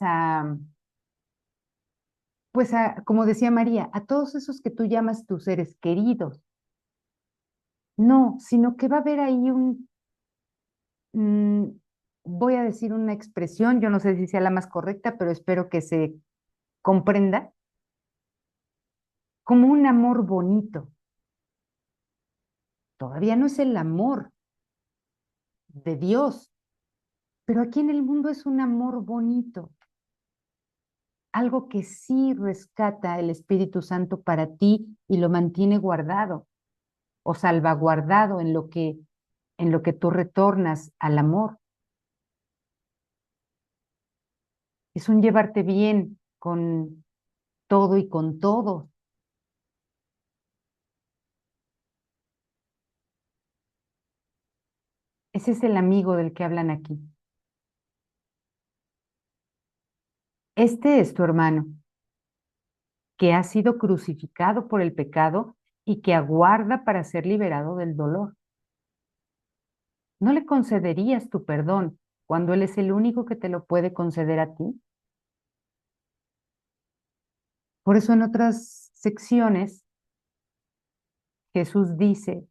pues como decía María, a todos esos que tú llamas tus seres queridos. No, sino que va a haber ahí mm, voy a decir una expresión, yo no sé si sea la más correcta, pero espero que se comprenda, como un amor bonito. Todavía no es el amor de Dios, pero aquí en el mundo es un amor bonito, algo que sí rescata el Espíritu Santo para ti y lo mantiene guardado o salvaguardado en lo que tú retornas al amor. Es un llevarte bien con todo y con todo. Ese es el amigo del que hablan aquí. Este es tu hermano, que ha sido crucificado por el pecado y que aguarda para ser liberado del dolor. ¿No le concederías tu perdón cuando Él es el único que te lo puede conceder a ti? Por eso en otras secciones Jesús dice,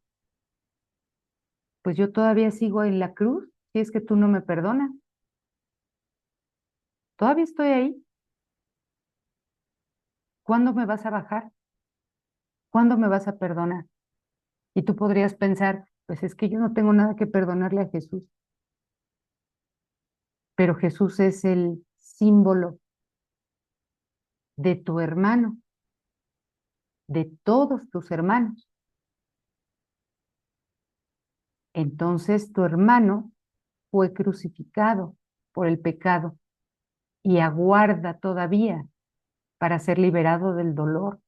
pues yo todavía sigo en la cruz, si es que tú no me perdonas. Todavía estoy ahí. ¿Cuándo me vas a bajar? ¿Cuándo me vas a perdonar? Y tú podrías pensar, pues es que yo no tengo nada que perdonarle a Jesús. Pero Jesús es el símbolo de tu hermano, de todos tus hermanos. Entonces tu hermano fue crucificado por el pecado y aguarda todavía para ser liberado del dolor.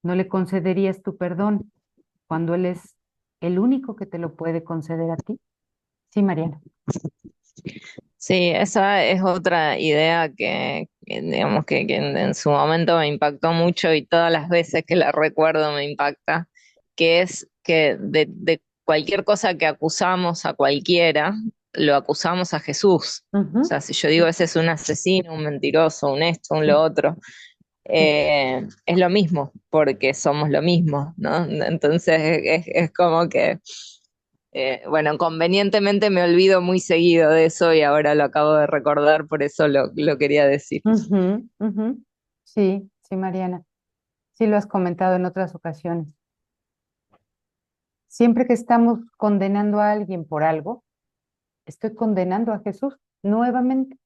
¿No le concederías tu perdón cuando Él es el único que te lo puede conceder a ti? Sí, Mariana.
Sí, esa es otra idea digamos que en su momento me impactó mucho y todas las veces que la recuerdo me impacta, que es que de cualquier cosa que acusamos a cualquiera, lo acusamos a Jesús. O sea, si yo digo ese es un asesino, un mentiroso, un esto, un lo otro, es lo mismo, porque somos lo mismo, ¿no? Entonces es como que bueno, convenientemente me olvido muy seguido de eso y ahora lo acabo de recordar, por eso lo quería decir.
Ujú, ujú. Sí, sí, Mariana. Sí lo has comentado en otras ocasiones. Siempre que estamos condenando a alguien por algo, Estoy condenando a Jesús nuevamente.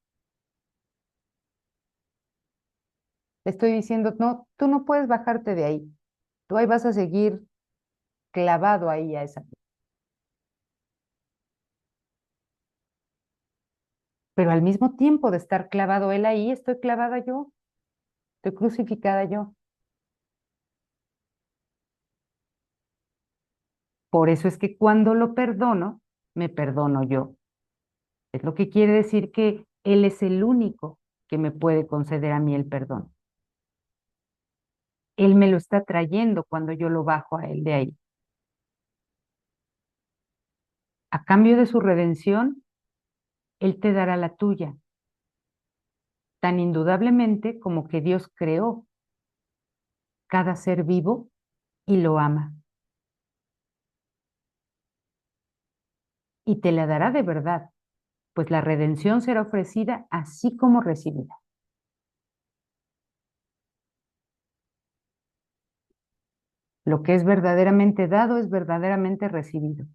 Le estoy diciendo, no, tú no puedes bajarte de ahí. Tú ahí vas a seguir clavado ahí a esa. Pero al mismo tiempo de estar clavado él ahí, estoy clavada yo, estoy crucificada yo. Por eso es que cuando lo perdono, me perdono yo. Es lo que quiere decir que Él es el único que me puede conceder a mí el perdón. Él me lo está trayendo cuando yo lo bajo a Él de ahí. A cambio de su redención, Él te dará la tuya, tan indudablemente como que Dios creó cada ser vivo y lo ama. Y te la dará de verdad, pues la redención será ofrecida así como recibida. Lo que es verdaderamente dado es verdaderamente recibido.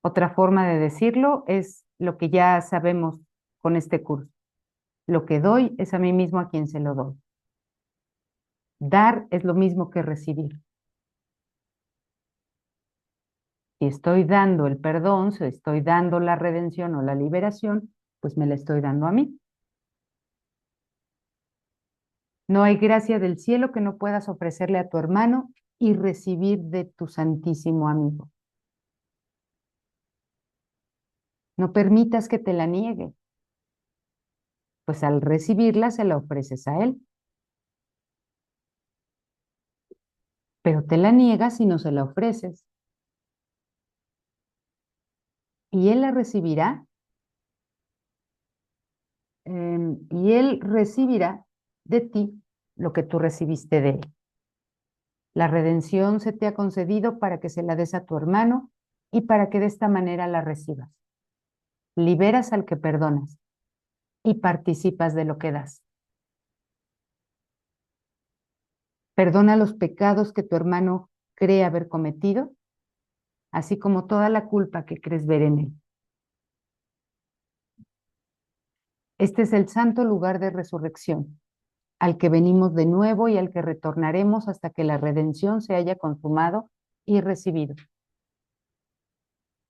Otra forma de decirlo es lo que ya sabemos con este curso. Lo que doy es a mí mismo a quien se lo doy. Dar es lo mismo que recibir. Si estoy dando el perdón, si estoy dando la redención o la liberación, pues me la estoy dando a mí. No hay gracia del cielo que no puedas ofrecerle a tu hermano y recibir de tu santísimo amigo. No permitas que te la niegue, pues al recibirla se la ofreces a él. Pero te la niegas si no se la ofreces. Y él la recibirá, y él recibirá de ti lo que tú recibiste de él. La redención se te ha concedido para que se la des a tu hermano y para que de esta manera la recibas. Liberas al que perdonas y participas de lo que das. Perdona los pecados que tu hermano cree haber cometido, así como toda la culpa que crees ver en él. Este es el santo lugar de resurrección, al que venimos de nuevo y al que retornaremos hasta que la redención se haya consumado y recibido.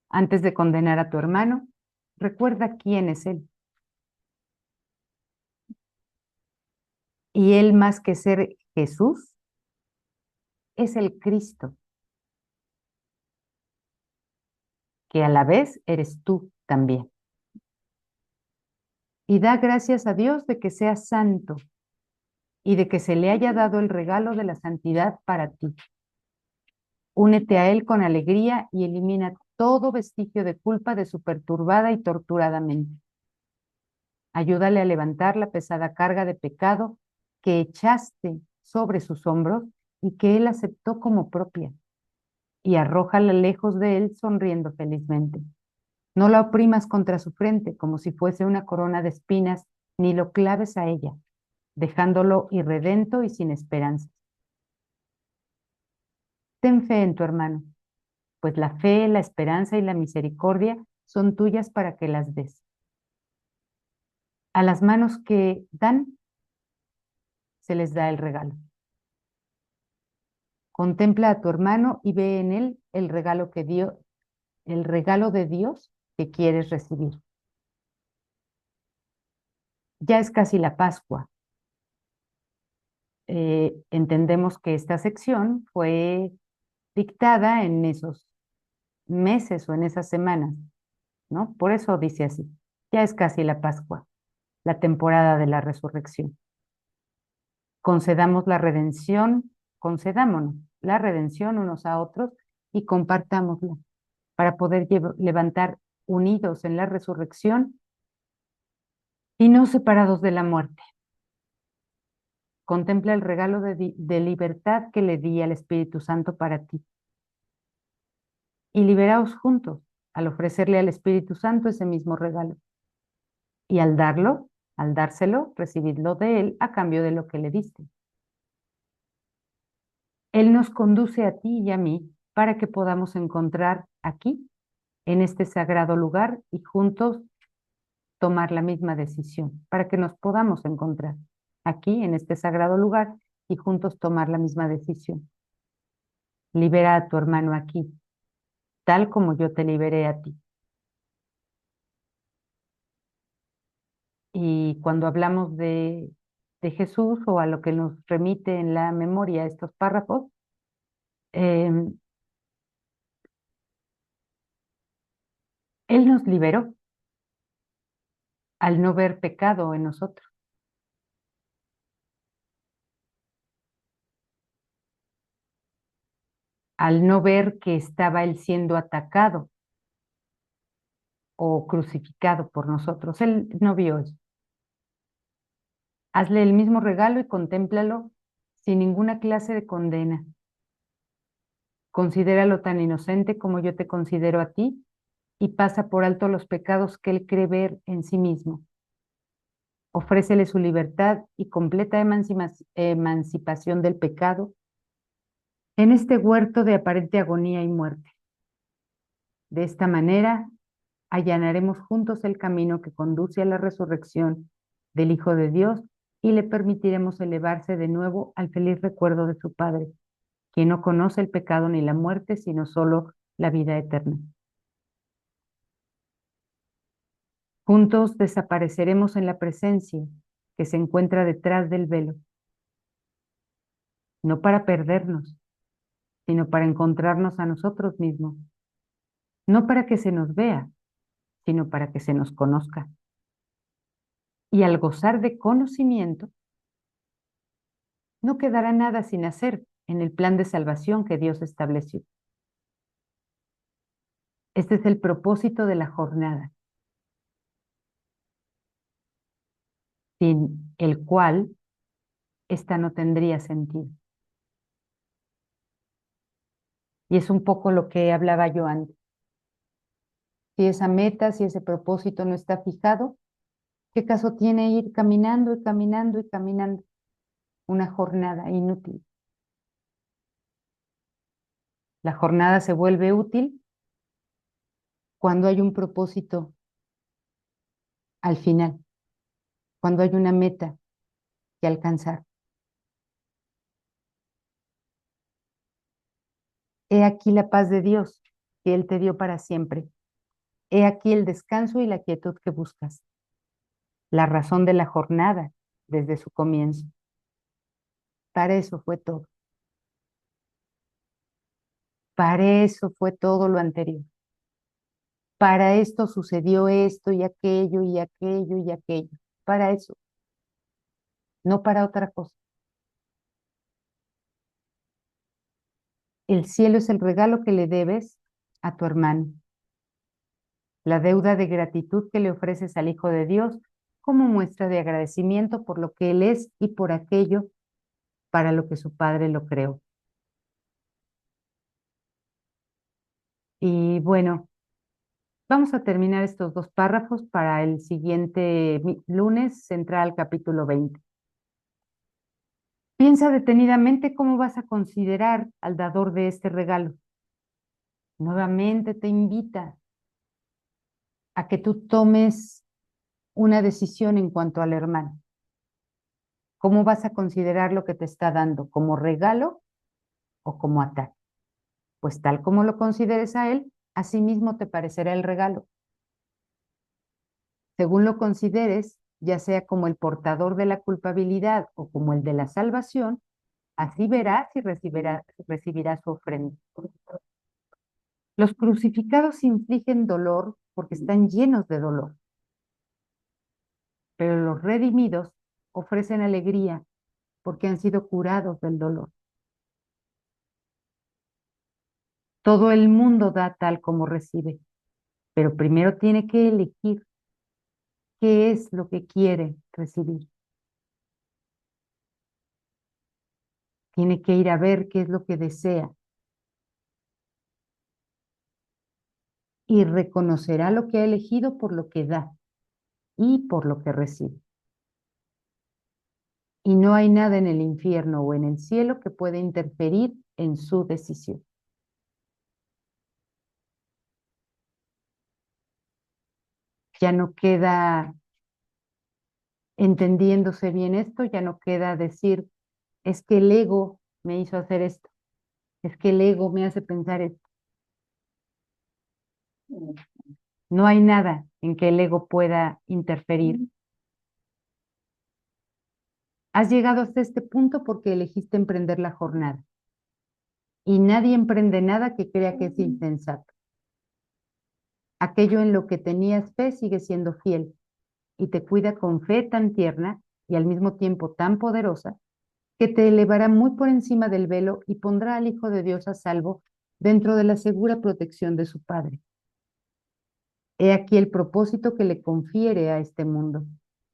Antes de condenar a tu hermano, recuerda quién es él. Y él, más que ser Jesús, es el Cristo, que a la vez eres tú también. Y da gracias a Dios de que seas santo y de que se le haya dado el regalo de la santidad para ti. Únete a Él con alegría y elimina todo vestigio de culpa de su perturbada y torturada mente. Ayúdale a levantar la pesada carga de pecado que echaste sobre sus hombros y que Él aceptó como propia, y arrójala lejos de Él sonriendo felizmente. No la oprimas contra su frente como si fuese una corona de espinas, ni lo claves a ella, dejándolo irredento y sin esperanza. Ten fe en tu hermano, pues la fe, la esperanza y la misericordia son tuyas para que las des. A las manos que dan, se les da el regalo. Contempla a tu hermano y ve en él el regalo que dio, el regalo de Dios que quieres recibir. Ya es casi la Pascua. Entendemos que esta sección fue dictada en esos meses o en esas semanas, ¿no? Por eso dice así. Ya es casi la Pascua, la temporada de la resurrección. Concedamos la redención, concedámonos la redención unos a otros y compartámosla para poder levantar unidos en la resurrección y no separados de la muerte. Contempla el regalo de libertad que le di al Espíritu Santo para ti. Y liberaos juntos al ofrecerle al Espíritu Santo ese mismo regalo. Y al darlo, al dárselo, recibidlo de Él a cambio de lo que le diste. Él nos conduce a ti y a mí para que podamos encontrar aquí en este sagrado lugar y juntos tomar la misma decisión para que nos podamos encontrar aquí en este sagrado lugar y juntos tomar la misma decisión. Libera a tu hermano aquí, tal como yo te liberé a ti. Y cuando hablamos de Jesús o a lo que nos remite en la memoria estos párrafos, Él nos liberó al no ver pecado en nosotros. Al no ver que estaba Él siendo atacado o crucificado por nosotros. Él no vio eso. Hazle el mismo regalo y contémplalo sin ninguna clase de condena. Considéralo tan inocente como yo te considero a ti y pasa por alto los pecados que Él cree ver en sí mismo. Ofrécele su libertad y completa emancipación del pecado en este huerto de aparente agonía y muerte. De esta manera, allanaremos juntos el camino que conduce a la resurrección del Hijo de Dios y le permitiremos elevarse de nuevo al feliz recuerdo de su Padre, quien no conoce el pecado ni la muerte, sino solo la vida eterna. Juntos desapareceremos en la presencia que se encuentra detrás del velo, no para perdernos, sino para encontrarnos a nosotros mismos, no para que se nos vea, sino para que se nos conozca. Y al gozar de conocimiento, no quedará nada sin hacer en el plan de salvación que Dios estableció. Este es el propósito de la jornada, sin el cual esta no tendría sentido. Y es un poco lo que hablaba yo antes. Si esa meta, si ese propósito no está fijado, ¿qué caso tiene ir caminando y caminando y caminando? Una jornada inútil. La jornada se vuelve útil cuando hay un propósito al final, cuando hay una meta que alcanzar. He aquí la paz de Dios que Él te dio para siempre. He aquí el descanso y la quietud que buscas. La razón de la jornada desde su comienzo. Para eso fue todo. Para eso fue todo lo anterior. Para esto sucedió esto y aquello y aquello y aquello. Para eso. No para otra cosa. El cielo es el regalo que le debes a tu hermano. La deuda de gratitud que le ofreces al Hijo de Dios como muestra de agradecimiento por lo que Él es y por aquello para lo que su Padre lo creó. Y bueno, vamos a terminar estos dos párrafos para el siguiente lunes, entrar al capítulo 20. Piensa detenidamente cómo vas a considerar al dador de este regalo. Nuevamente te invita a que tú tomes una decisión en cuanto al hermano. ¿Cómo vas a considerar lo que te está dando? ¿Como regalo o como ataque? Pues tal como lo consideres a él, así mismo te parecerá el regalo. Según lo consideres, ya sea como el portador de la culpabilidad o como el de la salvación, así verás y recibirás su ofrenda. Los crucificados infligen dolor porque están llenos de dolor, pero los redimidos ofrecen alegría porque han sido curados del dolor. Todo el mundo da tal como recibe, pero primero tiene que elegir qué es lo que quiere recibir. Tiene que ir a ver qué es lo que desea y reconocerá lo que ha elegido por lo que da y por lo que recibe. Y no hay nada en el infierno o en el cielo que pueda interferir en su decisión. ya no queda, entendiéndose bien esto, ya no queda decir, es que el ego me hizo hacer esto, es que el ego me hace pensar esto. No hay nada en que el ego pueda interferir. Has llegado hasta este punto porque elegiste emprender la jornada. Y nadie emprende nada que crea que es insensato. Aquello en lo que tenías fe sigue siendo fiel y te cuida con fe tan tierna y al mismo tiempo tan poderosa que te elevará muy por encima del velo y pondrá al Hijo de Dios a salvo dentro de la segura protección de su Padre. He aquí el propósito que le confiere a este mundo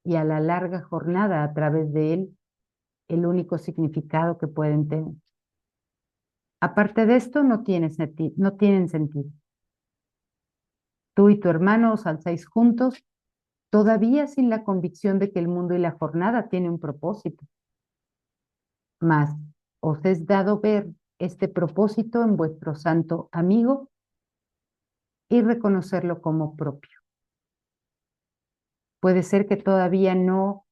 y a la larga jornada a través de él, el único significado que pueden tener. Aparte de esto, no tienen sentido. Tú y tu hermano os alzáis juntos, todavía sin la convicción de que el mundo y la jornada tienen un propósito. Mas os es dado ver este propósito en vuestro santo amigo y reconocerlo como propio. Puede ser que todavía no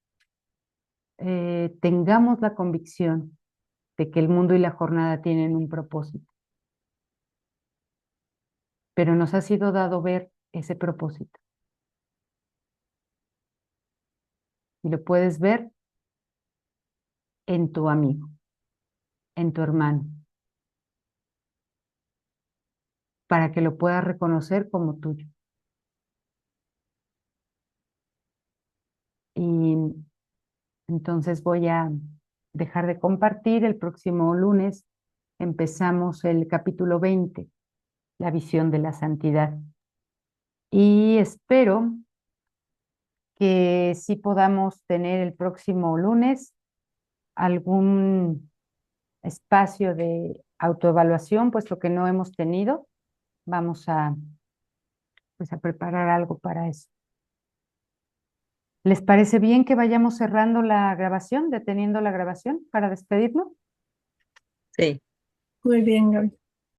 tengamos la convicción de que el mundo y la jornada tienen un propósito, pero nos ha sido dado ver ese propósito. Y lo puedes ver en tu amigo, en tu hermano, para que lo puedas reconocer como tuyo. Y entonces voy a dejar de compartir. El próximo lunes empezamos el capítulo 20, la visión de la santidad. Y espero que sí podamos tener el próximo lunes algún espacio de autoevaluación, puesto que no hemos tenido. Vamos a, pues, a preparar algo para eso. ¿Les parece bien que vayamos cerrando la grabación, deteniendo la grabación para despedirnos?
Sí.
Muy bien, Gaby.